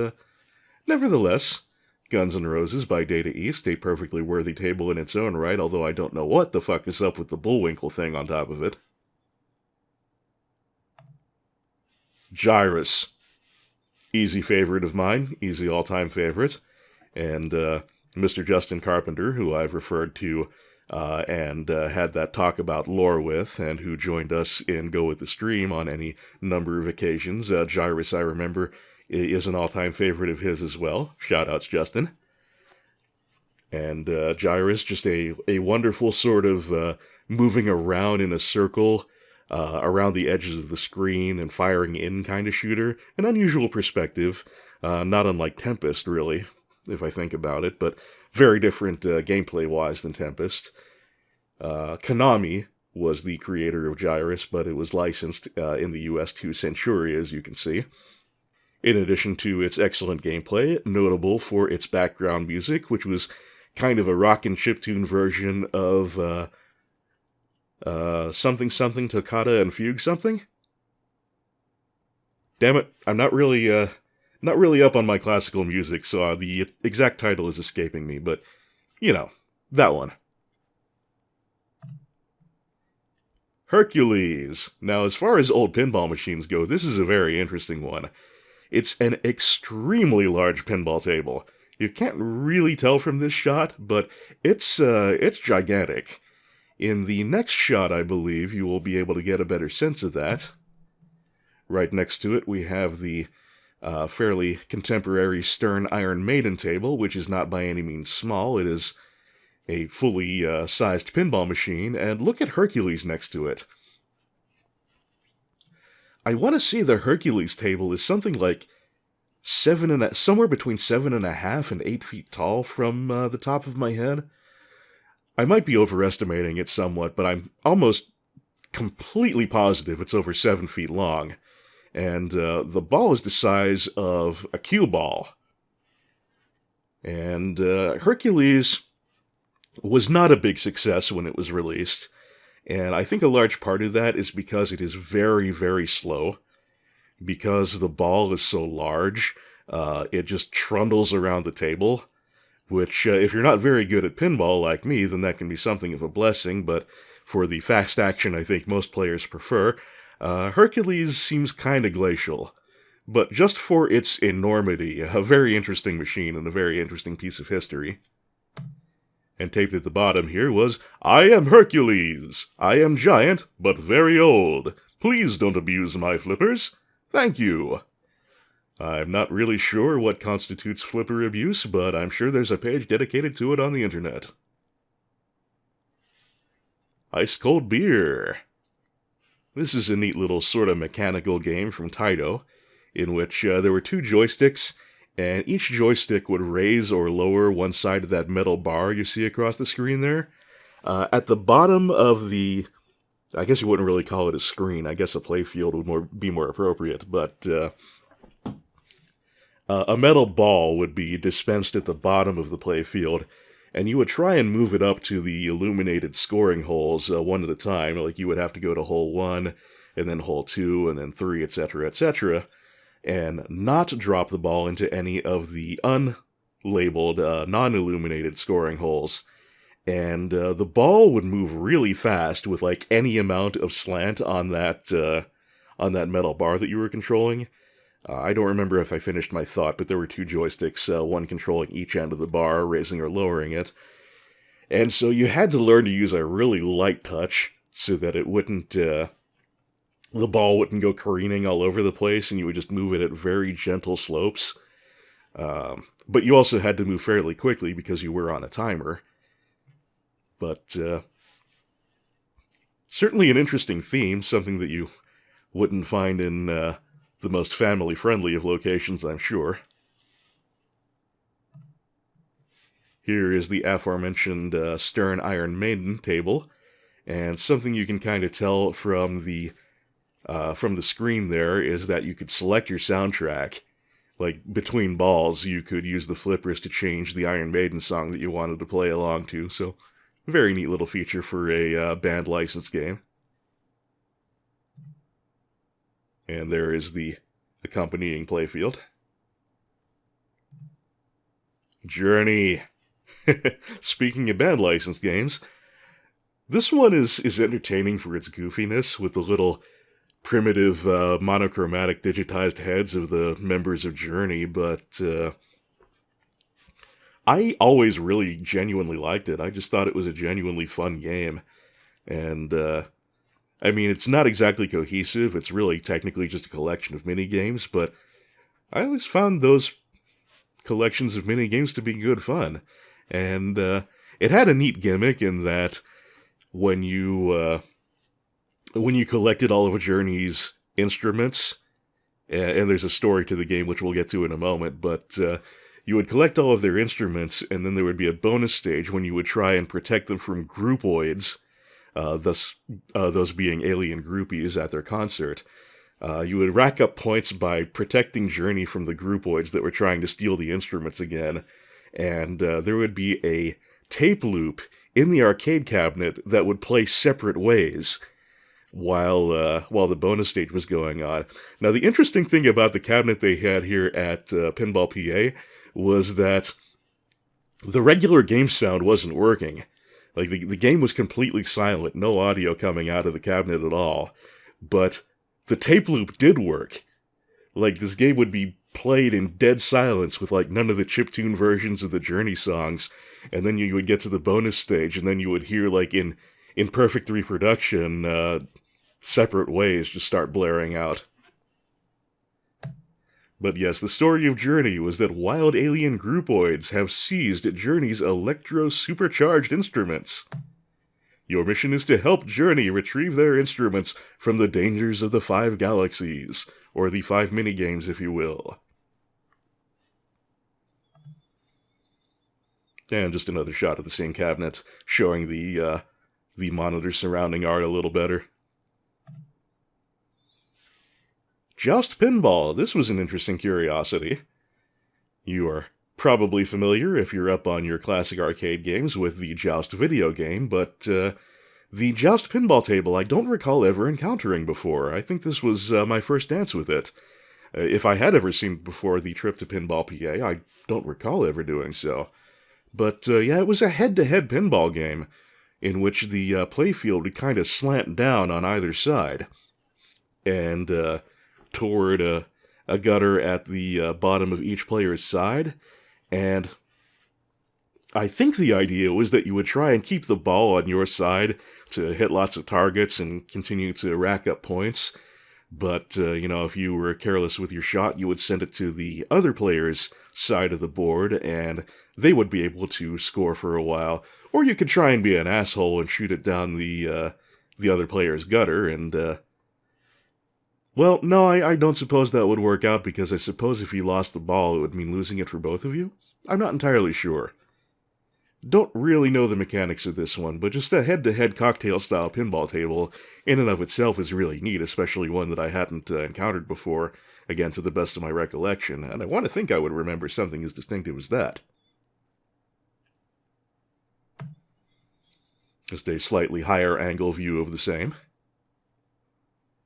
nevertheless, Guns N' Roses by Data East, a perfectly worthy table in its own right, although I don't know what the fuck is up with the Bullwinkle thing on top of it. Gyrus. Easy favorite of mine, easy all-time favorite, and Mr. Justin Carpenter, who I've referred to and had that talk about lore with, and who joined us in Go With The Stream on any number of occasions. Gyrus, I remember, is an all-time favorite of his as well. Shoutouts, Justin. And Gyrus, just a wonderful sort of moving around in a circle around the edges of the screen and firing in kind of shooter. An unusual perspective, not unlike Tempest, really, if I think about it, but very different gameplay-wise than Tempest. Konami was the creator of Gyrus, but it was licensed in the US to Centuria, as you can see. In addition to its excellent gameplay, notable for its background music, which was kind of a rock and chiptune version of something something Toccata and Fugue something? Damn it, I'm not really up on my classical music, so the exact title is escaping me, but, you know, that one. Hercules. Now, as far as old pinball machines go, this is a very interesting one. It's an extremely large pinball table. You can't really tell from this shot, but it's gigantic. In the next shot, I believe, you will be able to get a better sense of that. Right next to it, we have the fairly contemporary Stern Iron Maiden table, which is not by any means small. It is a fully sized pinball machine, and look at Hercules next to it. I want to say the Hercules table is something like somewhere between 7.5 and 8 feet tall from the top of my head. I might be overestimating it somewhat, but I'm almost completely positive it's over 7 feet long. And the ball is the size of a cue ball. And Hercules was not a big success when it was released. And I think a large part of that is because it is very, very slow. Because the ball is so large, it just trundles around the table. Which, if you're not very good at pinball like me, then that can be something of a blessing, but for the fast action I think most players prefer, Hercules seems kinda glacial. But just for its enormity, a very interesting machine and a very interesting piece of history. And taped at the bottom here was, "I am Hercules. I am giant, but very old. Please don't abuse my flippers. Thank you." I'm not really sure what constitutes flipper abuse, but I'm sure there's a page dedicated to it on the internet. Ice Cold Beer. This is a neat little sort of mechanical game from Taito, in which there were two joysticks, and each joystick would raise or lower one side of that metal bar you see across the screen there. At the bottom of the... I guess you wouldn't really call it a screen. I guess a playfield would be more appropriate, but... a metal ball would be dispensed at the bottom of the playfield, and you would try and move it up to the illuminated scoring holes one at a time. Like, you would have to go to hole 1, and then hole 2, and then 3, etc., and not drop the ball into any of the unlabeled, non-illuminated scoring holes. and the ball would move really fast with like any amount of slant on that metal bar that you were controlling. I don't remember if I finished my thought, but there were two joysticks, one controlling each end of the bar, raising or lowering it. And so you had to learn to use a really light touch so that it wouldn't, the ball wouldn't go careening all over the place, and you would just move it at very gentle slopes. But you also had to move fairly quickly because you were on a timer. But certainly an interesting theme, something that you wouldn't find in the most family-friendly of locations, I'm sure. Here is the aforementioned Stern Iron Maiden table, and something you can kind of tell from the screen there is that you could select your soundtrack. Like, between balls, you could use the flippers to change the Iron Maiden song that you wanted to play along to, so very neat little feature for a band license game. And there is the accompanying playfield. Journey. Speaking of band license games, this one is entertaining for its goofiness with the little primitive monochromatic digitized heads of the members of Journey, but I always really genuinely liked it. I just thought it was a genuinely fun game. And I mean, it's not exactly cohesive, it's really technically just a collection of minigames, but I always found those collections of minigames to be good fun. And it had a neat gimmick in that when you collected all of Journey's instruments, and there's a story to the game which we'll get to in a moment, but you would collect all of their instruments, and then there would be a bonus stage when you would try and protect them from groupoids, those being alien groupies at their concert. You would rack up points by protecting Journey from the groupoids that were trying to steal the instruments again, and there would be a tape loop in the arcade cabinet that would play separate ways while the bonus stage was going on. Now, the interesting thing about the cabinet they had here at Pinball PA was that the regular game sound wasn't working. Like, the game was completely silent, no audio coming out of the cabinet at all. But the tape loop did work. Like, this game would be played in dead silence with, like, none of the chiptune versions of the Journey songs, and then you would get to the bonus stage, and then you would hear, like, in perfect reproduction, separate ways just start blaring out. But yes, the story of Journey was that wild alien groupoids have seized Journey's electro-supercharged instruments. Your mission is to help Journey retrieve their instruments from the dangers of the 5 galaxies, or the 5 minigames, if you will. And just another shot of the same cabinet, showing the monitors surrounding art a little better. Joust Pinball. This was an interesting curiosity. You are probably familiar, if you're up on your classic arcade games, with the Joust video game, but the Joust Pinball table I don't recall ever encountering before. I think this was my first dance with it. If I had ever seen it before the trip to Pinball PA, I don't recall ever doing so. But yeah, it was a head-to-head pinball game, in which the playfield would kind of slant down on either side, and toward a gutter at the bottom of each player's side, and I think the idea was that you would try and keep the ball on your side to hit lots of targets and continue to rack up points, but, if you were careless with your shot, you would send it to the other player's side of the board, and they would be able to score for a while, or you could try and be an asshole and shoot it down the other player's gutter, and, well, no, I don't suppose that would work out, because I suppose if you lost the ball, it would mean losing it for both of you? I'm not entirely sure. Don't really know the mechanics of this one, but just a head-to-head cocktail-style pinball table in and of itself is really neat, especially one that I hadn't encountered before, again, to the best of my recollection, and I want to think I would remember something as distinctive as that. Just a slightly higher angle view of the same.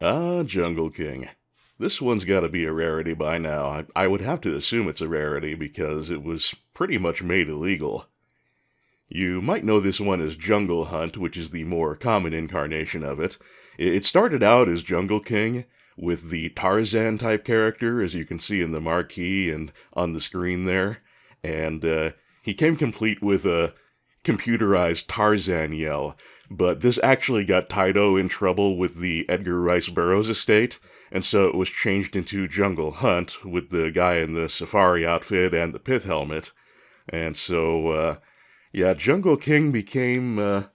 Ah, Jungle King. This one's gotta be a rarity by now. I would have to assume it's a rarity because it was pretty much made illegal. You might know this one as Jungle Hunt, which is the more common incarnation of it. It started out as Jungle King, with the Tarzan-type character, as you can see in the marquee and on the screen there. And he came complete with a computerized Tarzan yell, but this actually got Taito in trouble with the Edgar Rice Burroughs estate, and so it was changed into Jungle Hunt with the guy in the safari outfit and the pith helmet. And so, yeah, Jungle King became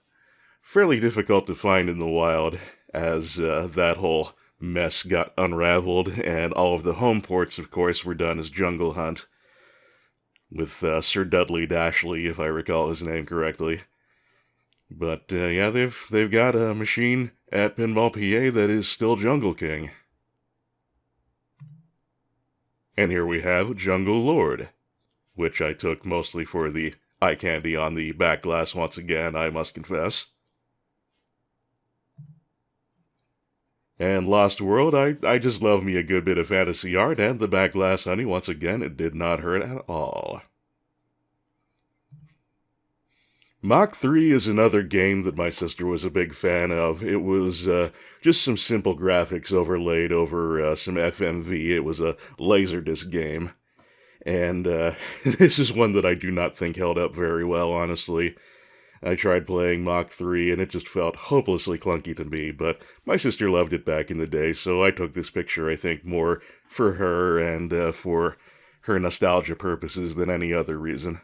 fairly difficult to find in the wild as that whole mess got unraveled, and all of the home ports, of course, were done as Jungle Hunt, with Sir Dudley Dashley, if I recall his name correctly. But yeah, they've got a machine at Pinball PA that is still Jungle King. And here we have Jungle Lord, which I took mostly for the eye candy on the back glass once again, I must confess. And Lost World, I just love me a good bit of fantasy art, and the back glass, honey, once again, it did not hurt at all. Mach 3 is another game that my sister was a big fan of. It was just some simple graphics overlaid over some FMV. It was a Laserdisc game. And this is one that I do not think held up very well, honestly. I tried playing Mach 3, and it just felt hopelessly clunky to me, but my sister loved it back in the day, so I took this picture, I think, more for her and for her nostalgia purposes than any other reason.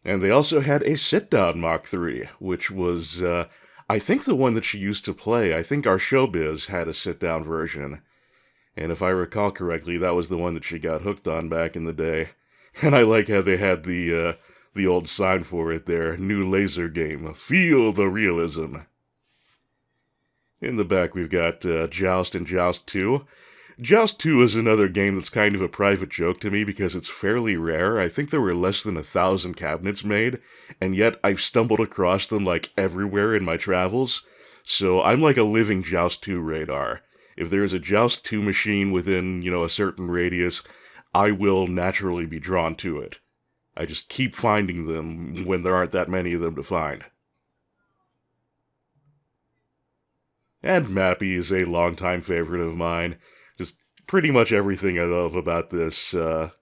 And they also had a sit-down Mach 3, which was, I think, the one that she used to play. I think our Showbiz had a sit-down version. And if I recall correctly, that was the one that she got hooked on back in the day. And I like how they had the old sign for it there, New Laser Game, Feel the Realism. In the back we've got Joust and Joust 2. Joust 2 is another game that's kind of a private joke to me because it's fairly rare. I think there were less than 1,000 cabinets made, and yet I've stumbled across them like everywhere in my travels. So I'm like a living Joust 2 radar. If there's a Joust 2 machine within, a certain radius, I will naturally be drawn to it. I just keep finding them when there aren't that many of them to find. And Mappy is a longtime favorite of mine. Just pretty much everything I love about this, the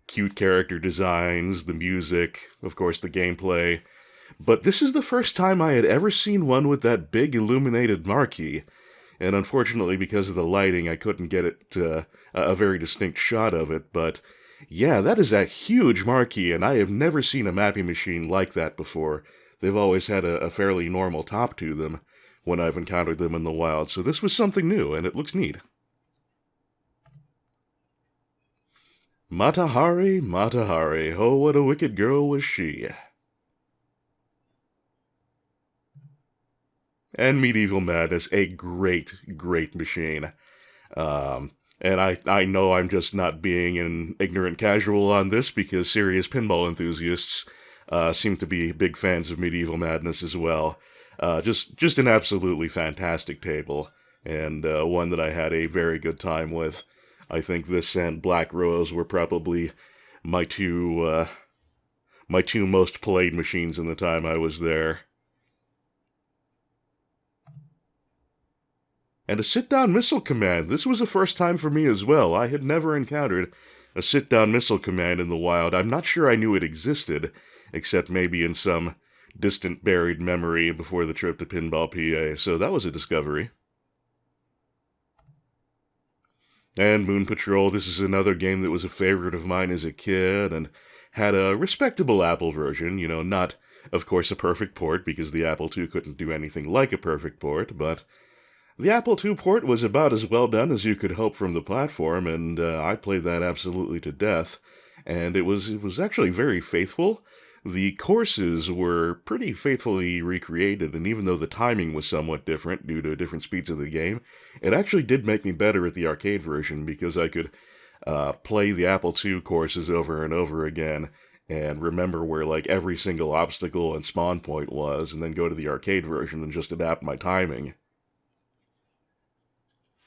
cute character designs, the music, of course the gameplay. But this is the first time I had ever seen one with that big illuminated marquee, and unfortunately because of the lighting I couldn't get it a very distinct shot of it, but yeah, that is a huge marquee, and I have never seen a mapping machine like that before. They've always had a fairly normal top to them when I've encountered them in the wild, so this was something new, and it looks neat. Matahari, Matahari, oh what a wicked girl was she. And Medieval Madness, a great, great machine. And I know I'm just not being an ignorant casual on this, because serious pinball enthusiasts seem to be big fans of Medieval Madness as well. Just an absolutely fantastic table, and one that I had a very good time with. I think this and Black Rose were probably my two most played machines in the time I was there. And a sit-down missile command. This was a first time for me as well. I had never encountered a sit-down missile command in the wild. I'm not sure I knew it existed, except maybe in some distant buried memory before the trip to Pinball PA, so that was a discovery. And Moon Patrol, this is another game that was a favorite of mine as a kid, and had a respectable Apple version, not, of course, a perfect port, because the Apple II couldn't do anything like a perfect port, but the Apple II port was about as well done as you could hope from the platform, and I played that absolutely to death, and it was actually very faithful. The courses were pretty faithfully recreated, and even though the timing was somewhat different due to different speeds of the game, it actually did make me better at the arcade version, because I could play the Apple II courses over and over again, and remember where every single obstacle and spawn point was, and then go to the arcade version and just adapt my timing.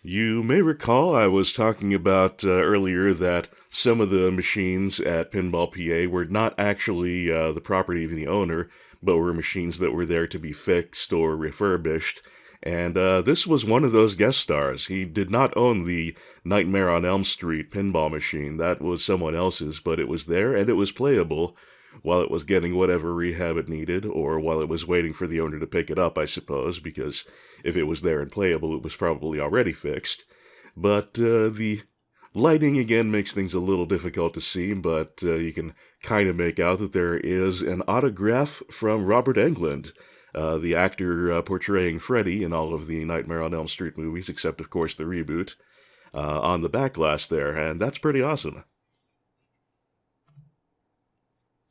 You may recall I was talking about earlier that some of the machines at Pinball PA were not actually the property of the owner, but were machines that were there to be fixed or refurbished. And this was one of those guest stars. He did not own the Nightmare on Elm Street pinball machine. That was someone else's, but it was there and it was playable while it was getting whatever rehab it needed, or while it was waiting for the owner to pick it up, I suppose, because if it was there and playable, it was probably already fixed. But the lighting, again, makes things a little difficult to see, but you can kind of make out that there is an autograph from Robert Englund, the actor portraying Freddy in all of the Nightmare on Elm Street movies, except, of course, the reboot, on the back glass there, and that's pretty awesome.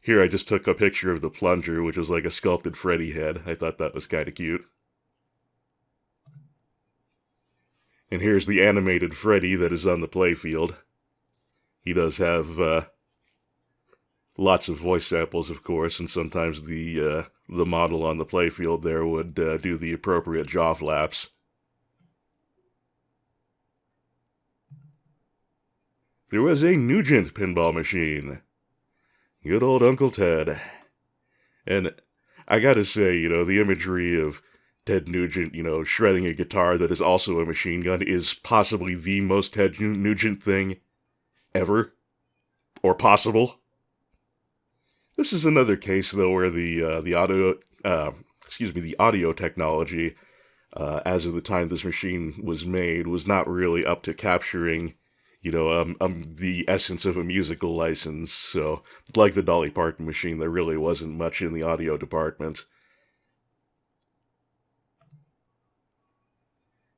Here I just took a picture of the plunger, which was like a sculpted Freddy head. I thought that was kind of cute. And here's the animated Freddy that is on the playfield. He does have lots of voice samples, of course, and sometimes the model on the playfield there would do the appropriate jaw flaps. There was a Nugent pinball machine. Good old Uncle Ted. And I gotta say, the imagery of Ted Nugent, shredding a guitar that is also a machine gun is possibly the most Ted Nugent thing ever. Or possible. This is another case, though, where the audio technology, as of the time this machine was made, was not really up to capturing the essence of a musical license, so, like the Dolly Parton machine, there really wasn't much in the audio department.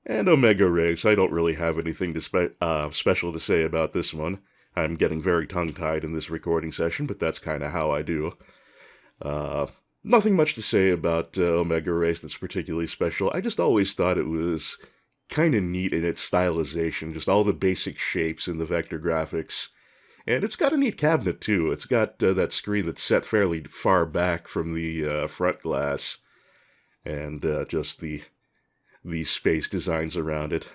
And Omega Race, I don't really have anything special to say about this one. I'm getting very tongue-tied in this recording session, but that's kind of how I do. Nothing much to say about Omega Race that's particularly special. I just always thought it was kind of neat in its stylization, just all the basic shapes and the vector graphics. And it's got a neat cabinet, too. It's got that screen that's set fairly far back from the front glass, and just the space designs around it.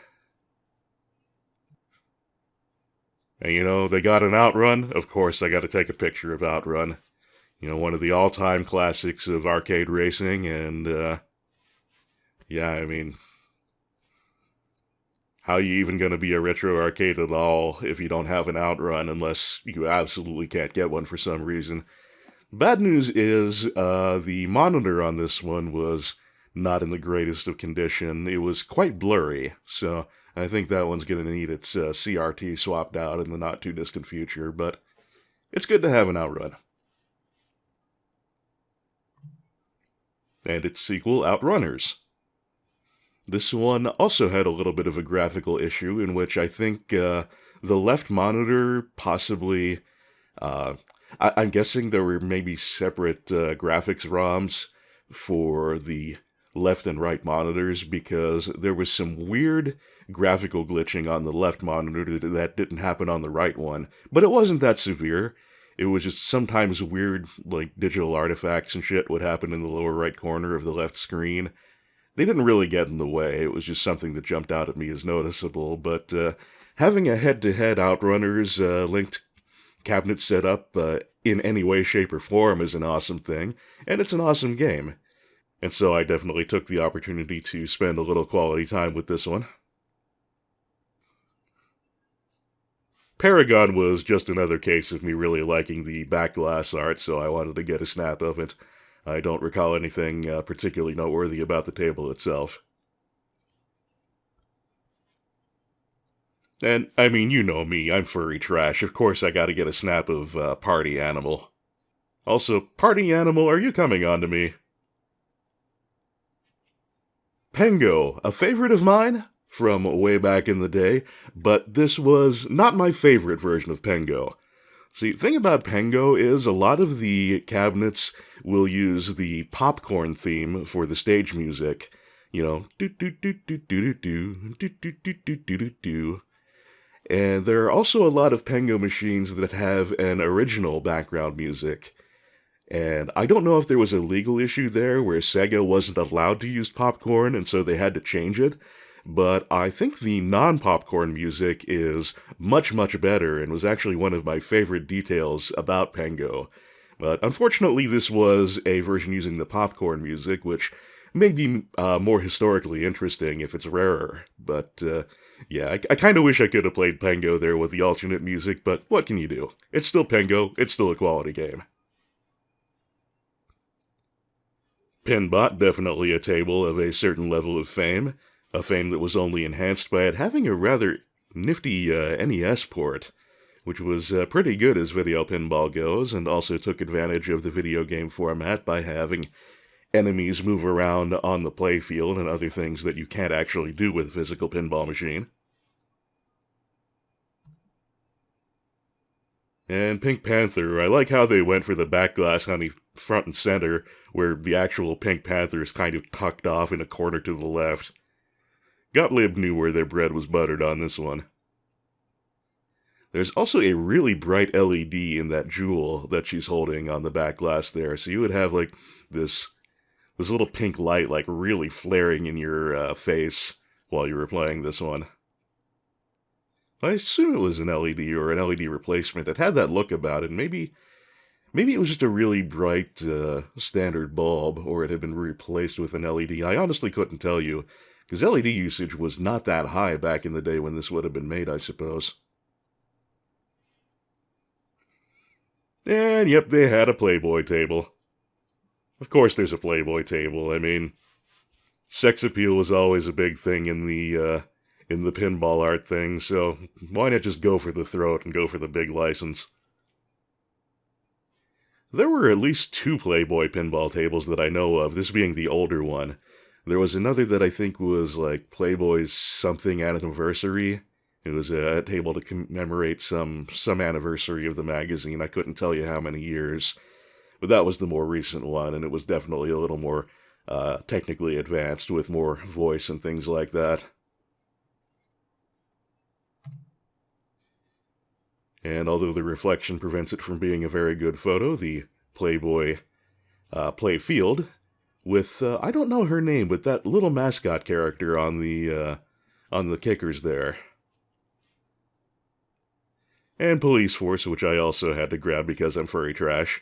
And they got an Outrun. Of course, I got to take a picture of Outrun. One of the all-time classics of arcade racing, and how are you even going to be a retro arcade at all if you don't have an Outrun, unless you absolutely can't get one for some reason? Bad news is, the monitor on this one was not in the greatest of condition. It was quite blurry, so I think that one's going to need its CRT swapped out in the not-too-distant future, but it's good to have an Outrun. And its sequel, Outrunners. This one also had a little bit of a graphical issue in which I think the left monitor possibly... I'm guessing there were maybe separate graphics ROMs for the left and right monitors, because there was some weird graphical glitching on the left monitor that didn't happen on the right one. But it wasn't that severe. It was just sometimes weird, like, digital artifacts and shit would happen in the lower right corner of the left screen. They didn't really get in the way. It was just something that jumped out at me as noticeable. But having a head-to-head Outrunners linked cabinet set up in any way, shape, or form is an awesome thing, and it's an awesome game. And so I definitely took the opportunity to spend a little quality time with this one. Paragon was just another case of me really liking the back glass art, so I wanted to get a snap of it. I don't recall anything particularly noteworthy about the table itself. And, I mean, you know me, I'm furry trash. Of course I gotta get a snap of Party Animal. Also, Party Animal, are you coming on to me? Pengo, a favorite of mine from way back in the day, but this was not my favorite version of Pengo. See, the thing about Pengo is a lot of the cabinets will use the popcorn theme for the stage music. Do do do do do do do do do do do do do do. And there are also a lot of Pengo machines that have an original background music. And I don't know if there was a legal issue there where Sega wasn't allowed to use popcorn and so they had to change it, but I think the non-popcorn music is much, much better and was actually one of my favorite details about Pengo. But unfortunately, this was a version using the popcorn music, which may be more historically interesting if it's rarer. But yeah, I kind of wish I could have played Pengo there with the alternate music, but what can you do? It's still Pengo, it's still a quality game. Pinbot, definitely a table of a certain level of fame, a fame that was only enhanced by it having a rather nifty NES port, which was pretty good as video pinball goes, and also took advantage of the video game format by having enemies move around on the playfield and other things that you can't actually do with a physical pinball machine. And Pink Panther, I like how they went for the back glass honey front and center, where the actual Pink Panther is kind of tucked off in a corner to the left. Gottlieb knew where their bread was buttered on this one. There's also a really bright LED in that jewel that she's holding on the back glass there, so you would have like this little pink light like really flaring in your face while you were playing this one. I assume it was an LED or an LED replacement. It had that look about it. Maybe it was just a really bright standard bulb, or it had been replaced with an LED. I honestly couldn't tell you, because LED usage was not that high back in the day when this would have been made, I suppose. And yep, they had a Playboy table. Of course there's a Playboy table. I mean, sex appeal was always a big thing in the pinball art thing, so why not just go for the throat and go for the big license? There were at least 2 Playboy pinball tables that I know of, this being the older one. There was another that I think was like Playboy's something anniversary. It was a table to commemorate some anniversary of the magazine. I couldn't tell you how many years, but that was the more recent one, and it was definitely a little more technically advanced with more voice and things like that. And although the reflection prevents it from being a very good photo, the Playboy play field with, I don't know her name, but that little mascot character on the kickers there. And Police Force, which I also had to grab because I'm furry trash.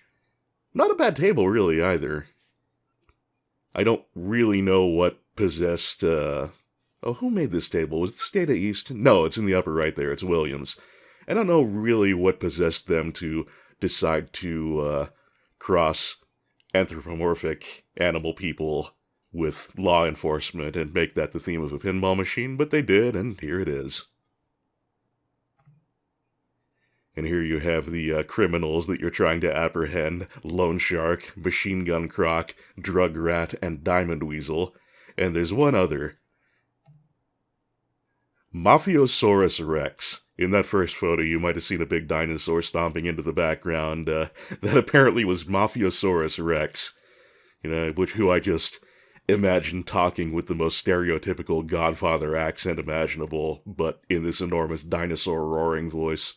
Not a bad table, really, either. I don't really know what possessed, oh, who made this table? Was it Stata East? No, it's in the upper right there. It's Williams. I don't know really what possessed them to decide to cross anthropomorphic animal people with law enforcement and make that the theme of a pinball machine, but they did, and here it is. And here you have the criminals that you're trying to apprehend: Lone Shark, Machine Gun Croc, Drug Rat, and Diamond Weasel. And there's one other. Mafiosaurus Rex. In that first photo, you might have seen a big dinosaur stomping into the background. That apparently was Mafiosaurus Rex. You know, who I just imagined talking with the most stereotypical Godfather accent imaginable, but in this enormous dinosaur roaring voice.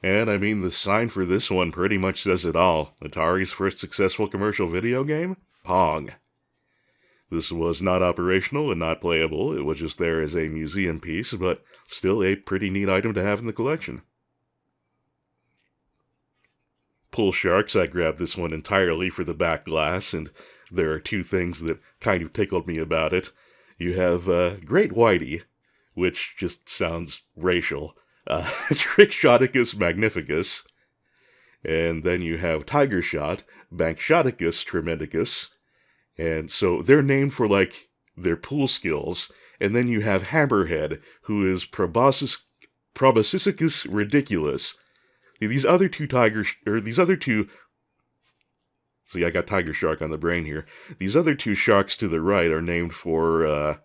And I mean, the sign for this one pretty much says it all. Atari's first successful commercial video game? Pong. This was not operational and not playable. It was just there as a museum piece, but still a pretty neat item to have in the collection. Pool Sharks, I grabbed this one entirely for the back glass, and there are 2 things that kind of tickled me about it. You have Great Whitey, which just sounds racial, Trickshoticus Magnificus, and then you have Tiger Shot, Bankshoticus Tremendicus, and so they're named for, like, their pool skills. And then you have Hammerhead, who is Proboscis Ridiculous. These other 2 see, I got Tiger Shark on the brain here. These other 2 sharks to the right are named for,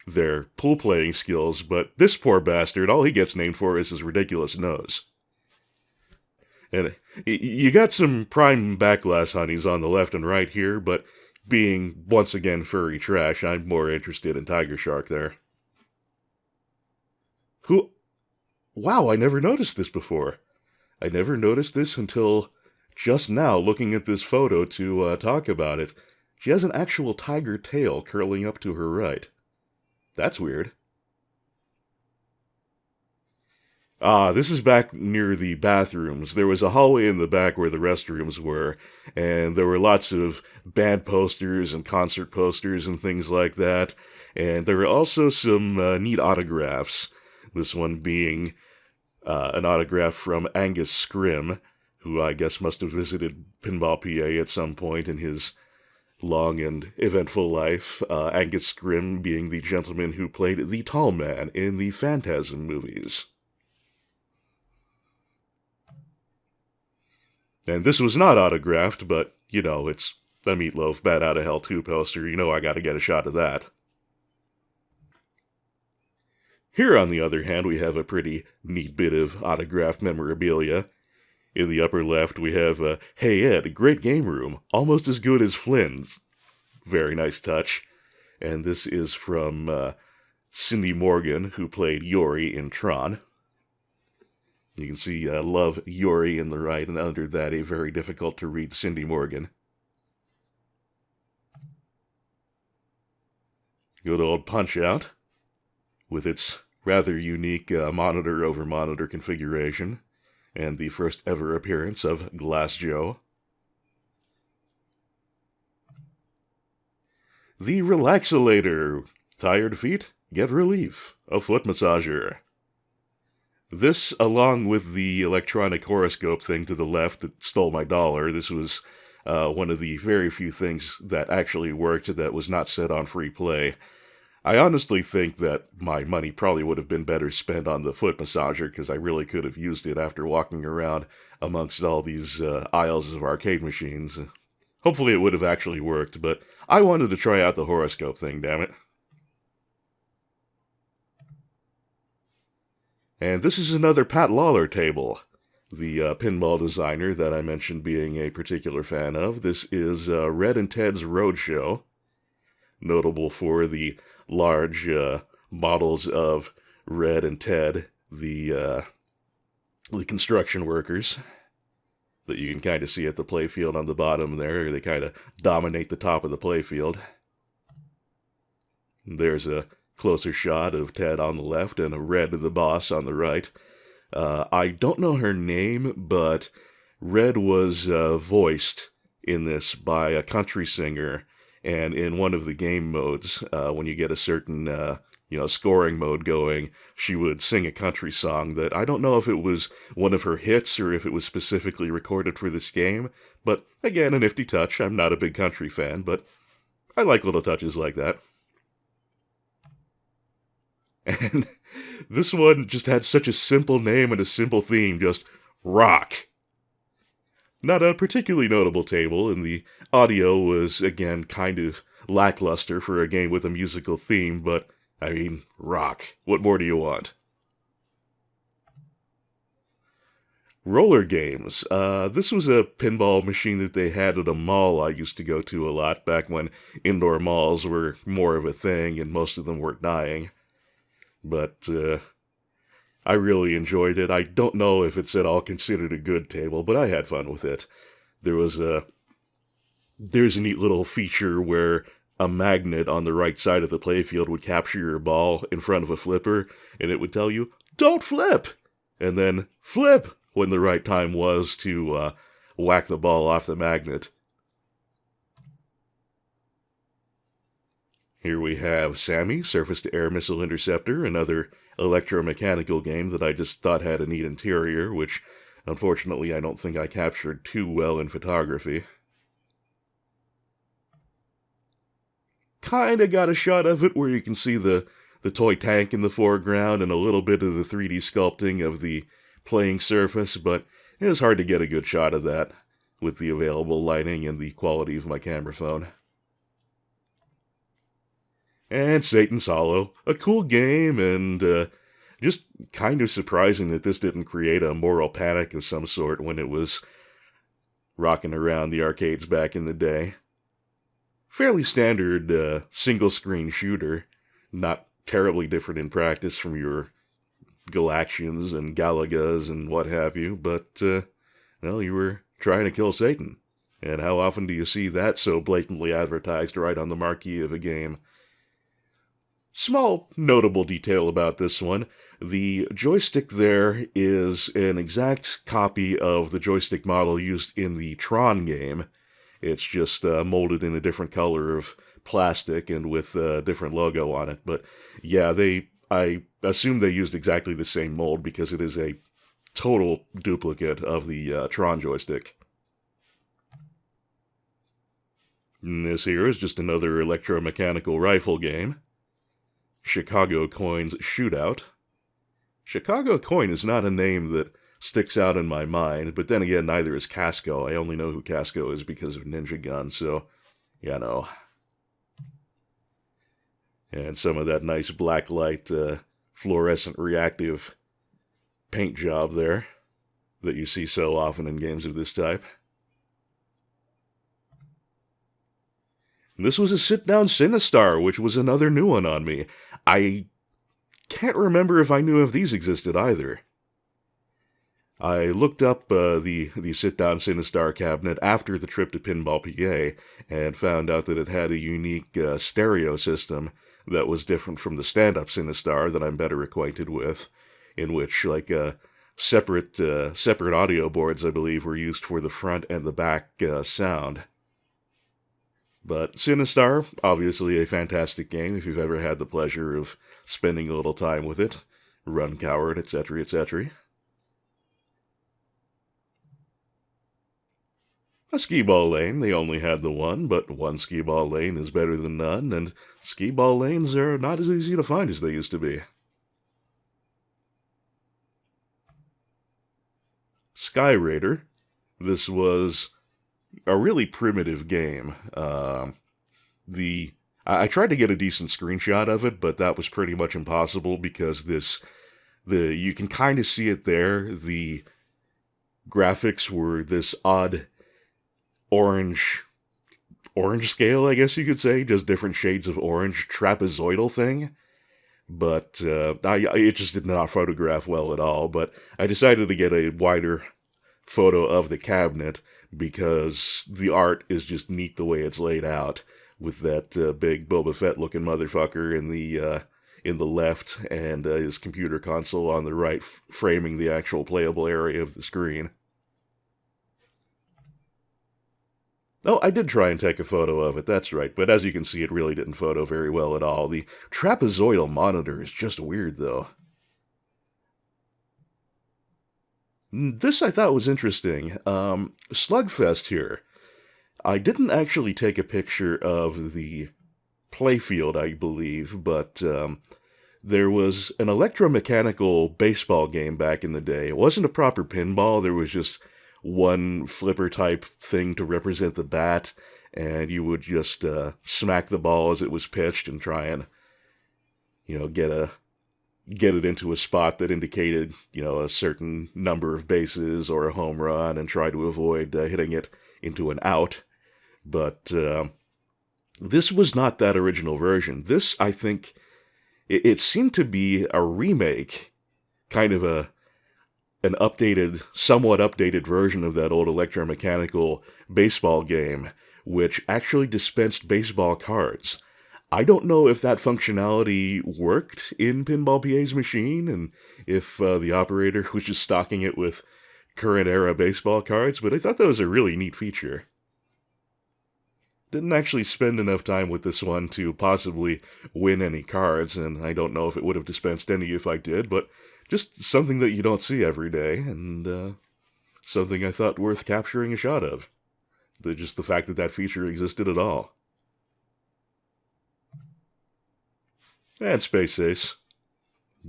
their pool playing skills, but this poor bastard, all he gets named for is his ridiculous nose. And you got some prime backglass honeys on the left and right here, but being, once again, furry trash, I'm more interested in Tiger Shark there. Wow, I never noticed this before. I never noticed this until just now, looking at this photo to talk about it. She has an actual tiger tail curling up to her right. That's weird. This is back near the bathrooms. There was a hallway in the back where the restrooms were, and there were lots of band posters and concert posters and things like that. And there were also some neat autographs. This one being an autograph from Angus Scrim, who I guess must have visited Pinball PA at some point in his long and eventful life. Angus Scrim being the gentleman who played the tall man in the Phantasm movies. And this was not autographed, but, you know, it's the Meatloaf Bat Out of Hell 2 poster. You know I gotta get a shot of that. Here, on the other hand, we have a pretty neat bit of autographed memorabilia. In the upper left, we have, Hey Ed, great game room, almost as good as Flynn's. Very nice touch. And this is from Cindy Morgan, who played Yori in Tron. You can see Love Yori in the right, and under that, a very difficult-to-read Cindy Morgan. Good old Punch-Out, with its rather unique monitor-over-monitor configuration, and the first ever appearance of Glass Joe. The Relaxolator. Tired feet? Get relief. A foot massager. This, along with the electronic horoscope thing to the left that stole my dollar, this was one of the very few things that actually worked that was not set on free play. I honestly think that my money probably would have been better spent on the foot massager, because I really could have used it after walking around amongst all these aisles of arcade machines. Hopefully it would have actually worked, but I wanted to try out the horoscope thing, damn it. And this is another Pat Lawler table, the pinball designer that I mentioned being a particular fan of. This is Red and Ted's Roadshow, notable for the large models of Red and Ted, the construction workers that you can kind of see at the playfield on the bottom there. They kind of dominate the top of the playfield. There's a closer shot of Ted on the left and Red the boss on the right. I don't know her name, but Red was voiced in this by a country singer, and in one of the game modes, when you get a certain scoring mode going, she would sing a country song that I don't know if it was one of her hits or if it was specifically recorded for this game, but again, a nifty touch. I'm not a big country fan, but I like little touches like that. And this one just had such a simple name and a simple theme, just rock. Not a particularly notable table, and the audio was, again, kind of lackluster for a game with a musical theme, but, I mean, rock. What more do you want? Roller games. This was a pinball machine that they had at a mall I used to go to a lot, back when indoor malls were more of a thing and most of them weren't dying. But I really enjoyed it. I don't know if it's at all considered a good table, but I had fun with it. There's a neat little feature where a magnet on the right side of the playfield would capture your ball in front of a flipper, and it would tell you, "Don't flip!" and then flip when the right time was to whack the ball off the magnet. Here we have Sammy, Surface-to-Air Missile Interceptor, another electromechanical game that I just thought had a neat interior, which, unfortunately, I don't think I captured too well in photography. Kinda got a shot of it where you can see the toy tank in the foreground and a little bit of the 3D sculpting of the playing surface, but it was hard to get a good shot of that with the available lighting and the quality of my camera phone. And Satan's Hollow, a cool game, and just kind of surprising that this didn't create a moral panic of some sort when it was rocking around the arcades back in the day. Fairly standard single-screen shooter, not terribly different in practice from your Galactions and Galagas and what have you, but, well, you were trying to kill Satan, And how often do you see that so blatantly advertised right on the marquee of a game? Small notable detail about this one, the joystick there is an exact copy of the joystick model used in the Tron game. It's just molded in a different color of plastic and with a different logo on it. But yeah, I assume they used exactly the same mold because it is a total duplicate of the Tron joystick. And this here is just another electromechanical rifle game. Chicago Coin's Shootout. Chicago Coin is not a name that sticks out in my mind, but then again, neither is Casco. I only know who Casco is because of Ninja Gun, so, you know. And some of that nice black light, fluorescent reactive paint job there that you see so often in games of this type. This was a sit-down Sinistar, which was another new one on me. I can't remember if I knew if these existed either. I looked up the sit-down Sinistar cabinet after the trip to Pinball PA and found out that it had a unique stereo system that was different from the stand-up Sinistar that I'm better acquainted with, in which separate audio boards, I believe, were used for the front and the back sound. But Sinistar, obviously a fantastic game if you've ever had the pleasure of spending a little time with it. Run Coward, etc., etc. A skee-ball lane, they only had the one, but one skee-ball lane is better than none, and skee-ball lanes are not as easy to find as they used to be. Sky Raider. This was a really primitive game. I tried to get a decent screenshot of it, but that was pretty much impossible because you can kind of see it there. The graphics were this odd orange scale, I guess you could say, just different shades of orange, trapezoidal thing. But it just did not photograph well at all. But I decided to get a wider photo of the cabinet because the art is just neat the way it's laid out, with that big Boba Fett looking motherfucker in the left and his computer console on the right, framing the actual playable area of the screen. Oh, I did try and take a photo of it, that's right, but as you can see, it really didn't photo very well at all. The trapezoidal monitor is just weird, though. This I thought was interesting. Slugfest here. I didn't actually take a picture of the playfield, I believe, but there was an electromechanical baseball game back in the day. It wasn't a proper pinball, there was just one flipper-type thing to represent the bat, and you would just smack the ball as it was pitched and try and, get it into a spot that indicated, a certain number of bases or a home run and try to avoid hitting it into an out. But this was not that original version. This, I think, it seemed to be a remake, kind of an somewhat updated version of that old electromechanical baseball game, which actually dispensed baseball cards. I don't know if that functionality worked in Pinball PA's machine, and if the operator was just stocking it with current-era baseball cards, but I thought that was a really neat feature. Didn't actually spend enough time with this one to possibly win any cards, and I don't know if it would have dispensed any if I did, but just something that you don't see every day, and something I thought worth capturing a shot of. Just the fact that feature existed at all. And Space Ace.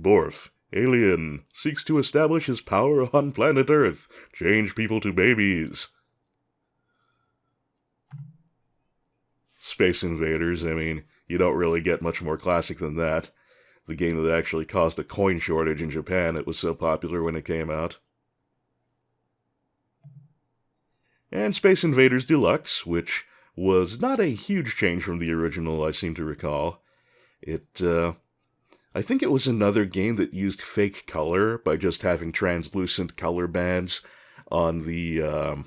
Borf, alien, seeks to establish his power on planet Earth, change people to babies. Space Invaders, you don't really get much more classic than that. The game that actually caused a coin shortage in Japan, it was so popular when it came out. And Space Invaders Deluxe, which was not a huge change from the original, I seem to recall. I think it was another game that used fake color by just having translucent color bands on the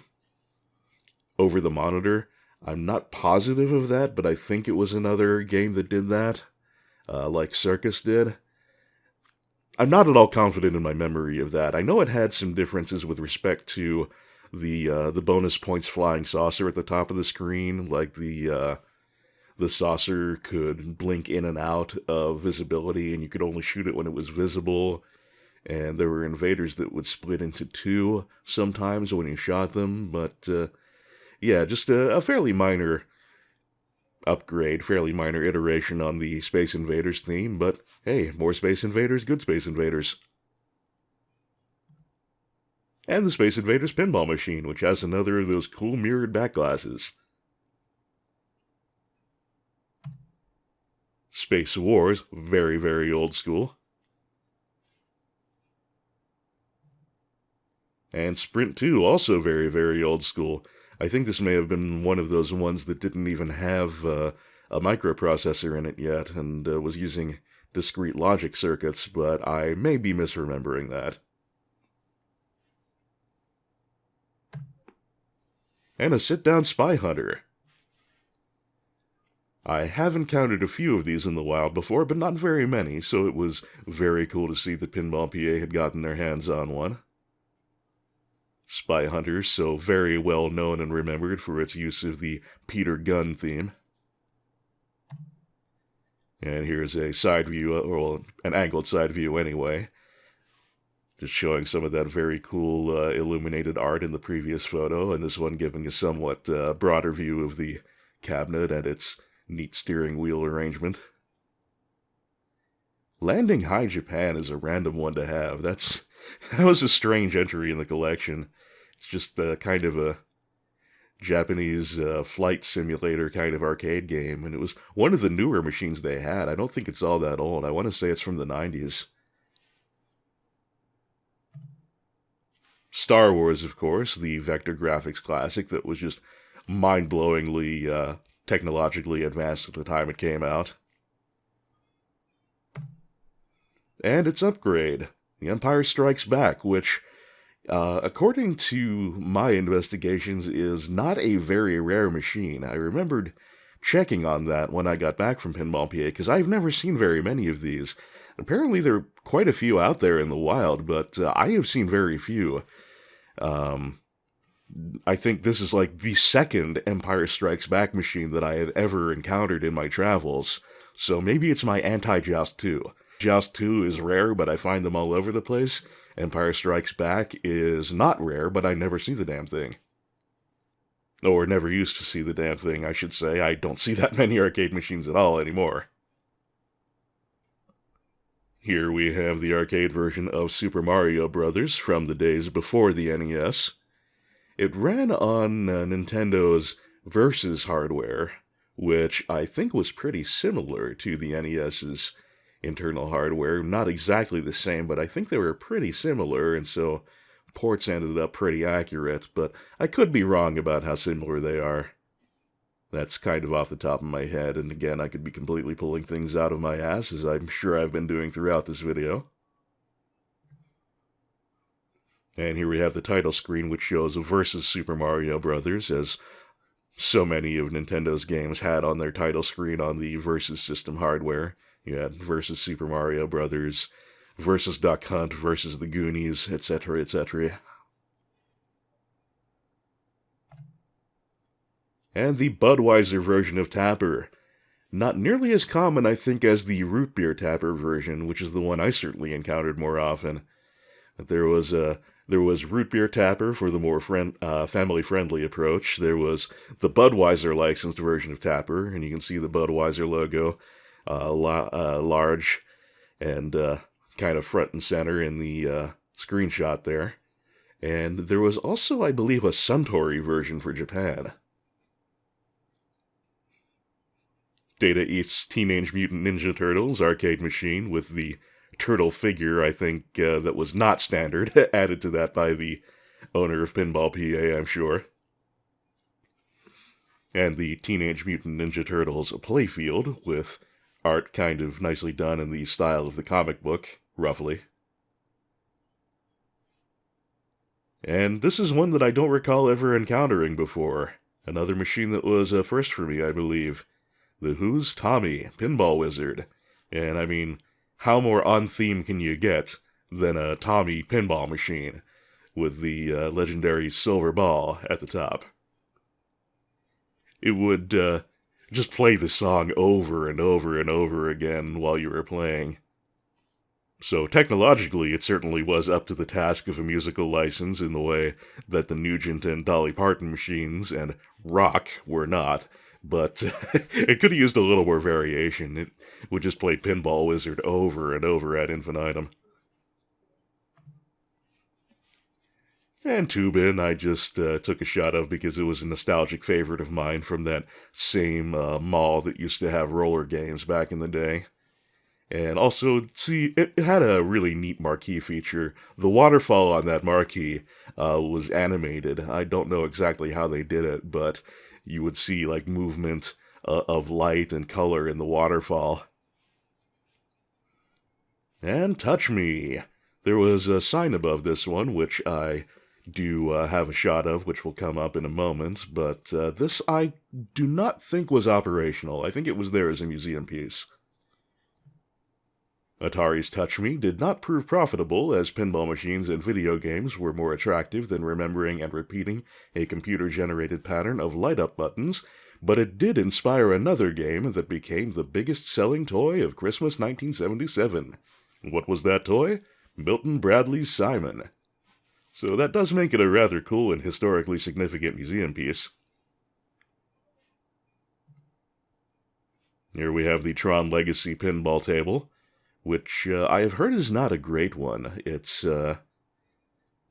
over the monitor. I'm not positive of that, but I think it was another game that did that, like Circus did. I'm not at all confident in my memory of that. I know it had some differences with respect to the bonus points flying saucer at the top of the screen, like the saucer could blink in and out of visibility, and you could only shoot it when it was visible. And there were invaders that would split into two sometimes when you shot them, but yeah, just a fairly minor upgrade, fairly minor iteration on the Space Invaders theme, but hey, more Space Invaders, good Space Invaders. And the Space Invaders pinball machine, which has another of those cool mirrored back glasses. Space Wars, very, very old school. And Sprint 2, also very, very old school. I think this may have been one of those ones that didn't even have a microprocessor in it yet, and was using discrete logic circuits, but I may be misremembering that. And a sit-down spy hunter. I have encountered a few of these in the wild before, but not very many, so it was very cool to see that Pinball PA had gotten their hands on one. Spy Hunter, so very well known and remembered for its use of the Peter Gunn theme. And here's a side view, or an angled side view anyway, just showing some of that very cool illuminated art in the previous photo, and this one giving a somewhat broader view of the cabinet and its neat steering wheel arrangement. Landing High Japan is a random one to have. That was a strange entry in the collection. It's just kind of a Japanese flight simulator kind of arcade game, and it was one of the newer machines they had. I don't think it's all that old. I want to say it's from the 90s. Star Wars, of course, the vector graphics classic that was just mind-blowingly technologically advanced at the time it came out. And its upgrade, The Empire Strikes Back, which, according to my investigations, is not a very rare machine. I remembered checking on that when I got back from Pinball PA, because I've never seen very many of these. Apparently there are quite a few out there in the wild, but I have seen very few. I think this is like the second Empire Strikes Back machine that I have ever encountered in my travels, so maybe it's my anti-Joust 2. Joust 2 is rare, but I find them all over the place. Empire Strikes Back is not rare, but I never see the damn thing. Or never used to see the damn thing, I should say. I don't see that many arcade machines at all anymore. Here we have the arcade version of Super Mario Bros. From the days before the NES. It ran on Nintendo's Versus hardware, which I think was pretty similar to the NES's internal hardware. Not exactly the same, but I think they were pretty similar, and so ports ended up pretty accurate, but I could be wrong about how similar they are. That's kind of off the top of my head, and again, I could be completely pulling things out of my ass, as I'm sure I've been doing throughout this video. And here we have the title screen, which shows Versus Super Mario Bros., as so many of Nintendo's games had on their title screen on the Versus system hardware. You had Versus Super Mario Bros., Versus Duck Hunt, Versus the Goonies, etc., etc. And the Budweiser version of Tapper. Not nearly as common, I think, as the Root Beer Tapper version, which is the one I certainly encountered more often. But there was Root Beer Tapper for the more family-friendly approach. There was the Budweiser licensed version of Tapper, and you can see the Budweiser logo large and kind of front and center in the screenshot there. And there was also, I believe, a Suntory version for Japan. Data East's Teenage Mutant Ninja Turtles arcade machine with the turtle figure, I think, that was not standard, added to that by the owner of Pinball PA, I'm sure. And the Teenage Mutant Ninja Turtles playfield, with art kind of nicely done in the style of the comic book, roughly. And this is one that I don't recall ever encountering before. Another machine that was a first for me, I believe. The Who's Tommy Pinball Wizard. And I mean, how more on theme can you get than a Tommy pinball machine with the legendary silver ball at the top? It would just play the song over and over and over again while you were playing. So technologically, it certainly was up to the task of a musical license in the way that the Nugent and Dolly Parton machines and Rock were not, but it could have used a little more variation. It would just play Pinball Wizard over and over ad infinitum. And Tubin, I just took a shot of because it was a nostalgic favorite of mine from that same mall that used to have roller games back in the day. And also, see, it had a really neat marquee feature. The waterfall on that marquee was animated. I don't know exactly how they did it, but you would see, like, movement of light and color in the waterfall. And Touch Me. There was a sign above this one, which I do have a shot of, which will come up in a moment, but this I do not think was operational. I think it was there as a museum piece. Atari's Touch Me did not prove profitable, as pinball machines and video games were more attractive than remembering and repeating a computer-generated pattern of light-up buttons, but it did inspire another game that became the biggest-selling toy of Christmas 1977. What was that toy? Milton Bradley's Simon. So that does make it a rather cool and historically significant museum piece. Here we have the Tron Legacy pinball table, which I have heard is not a great one. It's a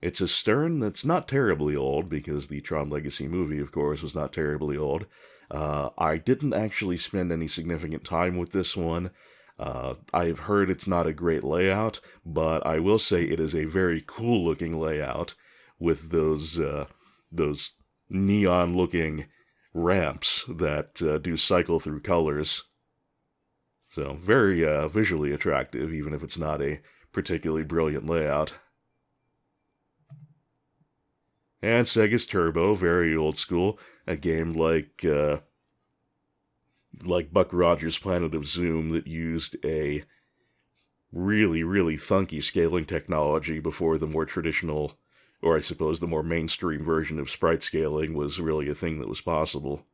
Stern that's not terribly old, because the Tron Legacy movie, of course, was not terribly old. I didn't actually spend any significant time with this one. I've heard it's not a great layout, but I will say it is a very cool-looking layout with those neon-looking ramps that do cycle through colors. So, very visually attractive, even if it's not a particularly brilliant layout. And Sega's Turbo, very old school. A game like Buck Rogers' Planet of Zoom that used a really, really funky scaling technology before the more traditional, or I suppose the more mainstream version of sprite scaling was really a thing that was possible.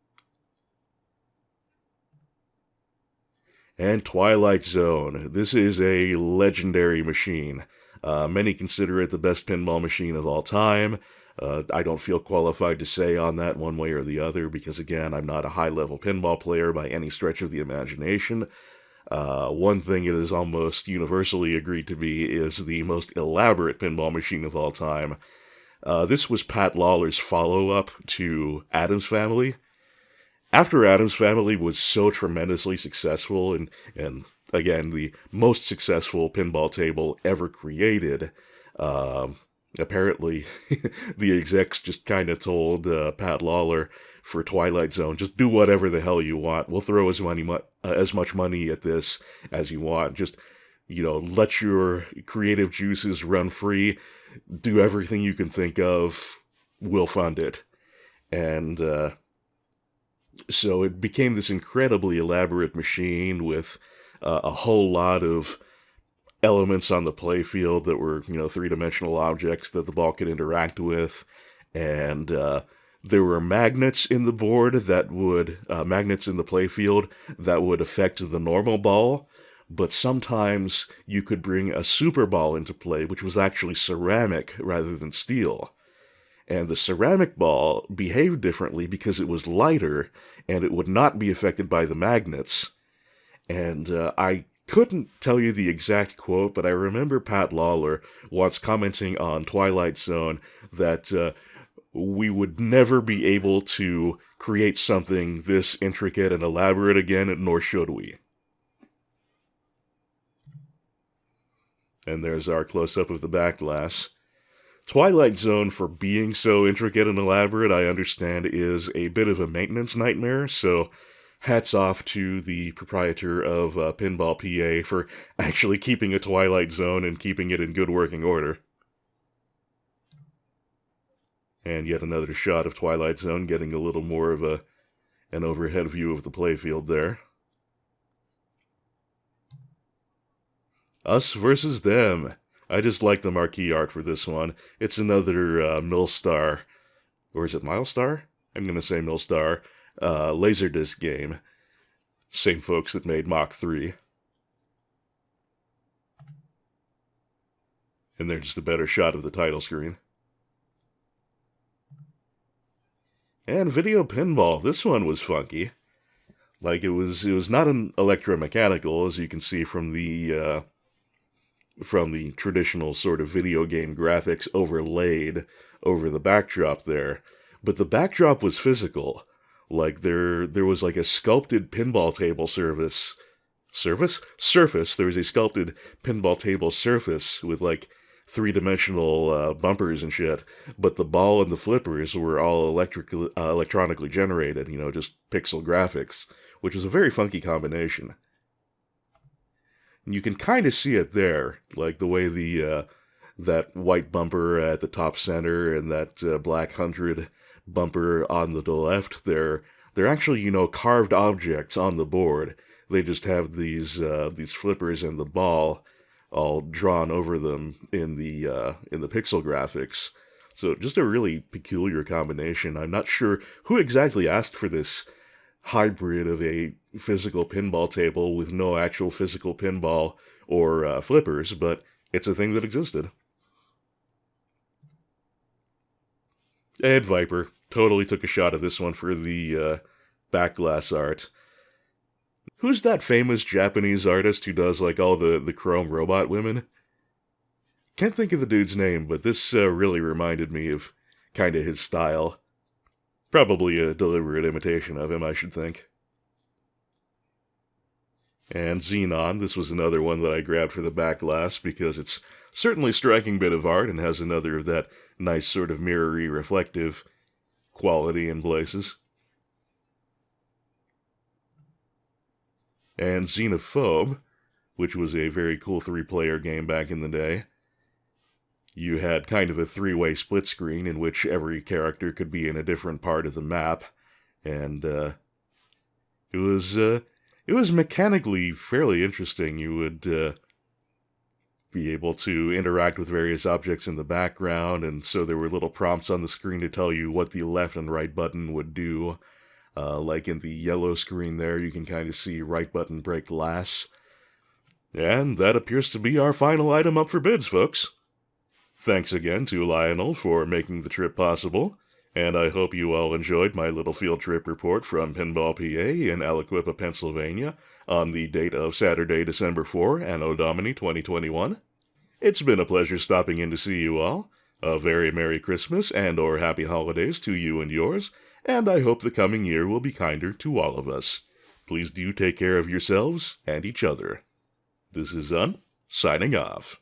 And Twilight Zone. This is a legendary machine. Many consider it the best pinball machine of all time. I don't feel qualified to say on that one way or the other, because again, I'm not a high-level pinball player by any stretch of the imagination. One thing it is almost universally agreed to be is the most elaborate pinball machine of all time. This was Pat Lawler's follow-up to Addams Family. After Addams Family was so tremendously successful, and again, the most successful pinball table ever created, apparently the execs just kind of told Pat Lawler for Twilight Zone, just do whatever the hell you want. We'll throw as much money at this as you want. Just, let your creative juices run free. Do everything you can think of. We'll fund it. And so it became this incredibly elaborate machine with a whole lot of elements on the playfield that were, three-dimensional objects that the ball could interact with. And there were magnets in the board that would, magnets in the playfield that would affect the normal ball. But sometimes you could bring a super ball into play, which was actually ceramic rather than steel. And the ceramic ball behaved differently because it was lighter, and it would not be affected by the magnets. And I couldn't tell you the exact quote, but I remember Pat Lawler once commenting on Twilight Zone that we would never be able to create something this intricate and elaborate again, nor should we. And there's our close-up of the back glass. Twilight Zone, for being so intricate and elaborate, I understand, is a bit of a maintenance nightmare, so hats off to the proprietor of Pinball PA for actually keeping a Twilight Zone and keeping it in good working order. And yet another shot of Twilight Zone, getting a little more of an overhead view of the playfield there. Us versus Them. I just like the marquee art for this one. It's another Milstar, or is it Milestar? I'm going to say Milstar, Laserdisc game. Same folks that made Mach 3. And there's just a better shot of the title screen. And Video Pinball. This one was funky. Like, it was not an electromechanical, as you can see from the traditional sort of video game graphics overlaid over the backdrop there. But the backdrop was physical. Like, there was like a sculpted pinball table surface. There was a sculpted pinball table surface with, like, three-dimensional bumpers and shit, but the ball and the flippers were all electronically generated, just pixel graphics, which is a very funky combination. And you can kind of see it there, like the way that white bumper at the top center and that black 100 bumper on the left, they're actually, carved objects on the board. They just have these flippers and the ball all drawn over them in the pixel graphics. So just a really peculiar combination. I'm not sure who exactly asked for this hybrid of a physical pinball table with no actual physical pinball or flippers, but it's a thing that existed. And Viper totally took a shot at this one for the backglass art. Who's that famous Japanese artist who does, like, all the chrome robot women? Can't think of the dude's name, but this really reminded me of kind of his style. Probably a deliberate imitation of him, I should think. And Xenon, this was another one that I grabbed for the backglass because it's certainly a striking bit of art and has another of that nice sort of mirror-y reflective quality in places. And Xenophobe, which was a very cool 3-player game back in the day. You had kind of a 3-way split screen in which every character could be in a different part of the map, and it was mechanically fairly interesting. You would be able to interact with various objects in the background, and so there were little prompts on the screen to tell you what the left and right button would do. Like in the yellow screen there, you can kind of see right button break glass. And that appears to be our final item up for bids, folks. Thanks again to Lionel for making the trip possible, and I hope you all enjoyed my little field trip report from Pinball PA in Aliquippa, Pennsylvania, on the date of Saturday, December 4, Anno Domini 2021. It's been a pleasure stopping in to see you all. A very Merry Christmas and/or Happy Holidays to you and yours, and I hope the coming year will be kinder to all of us. Please do take care of yourselves and each other. This is signing off.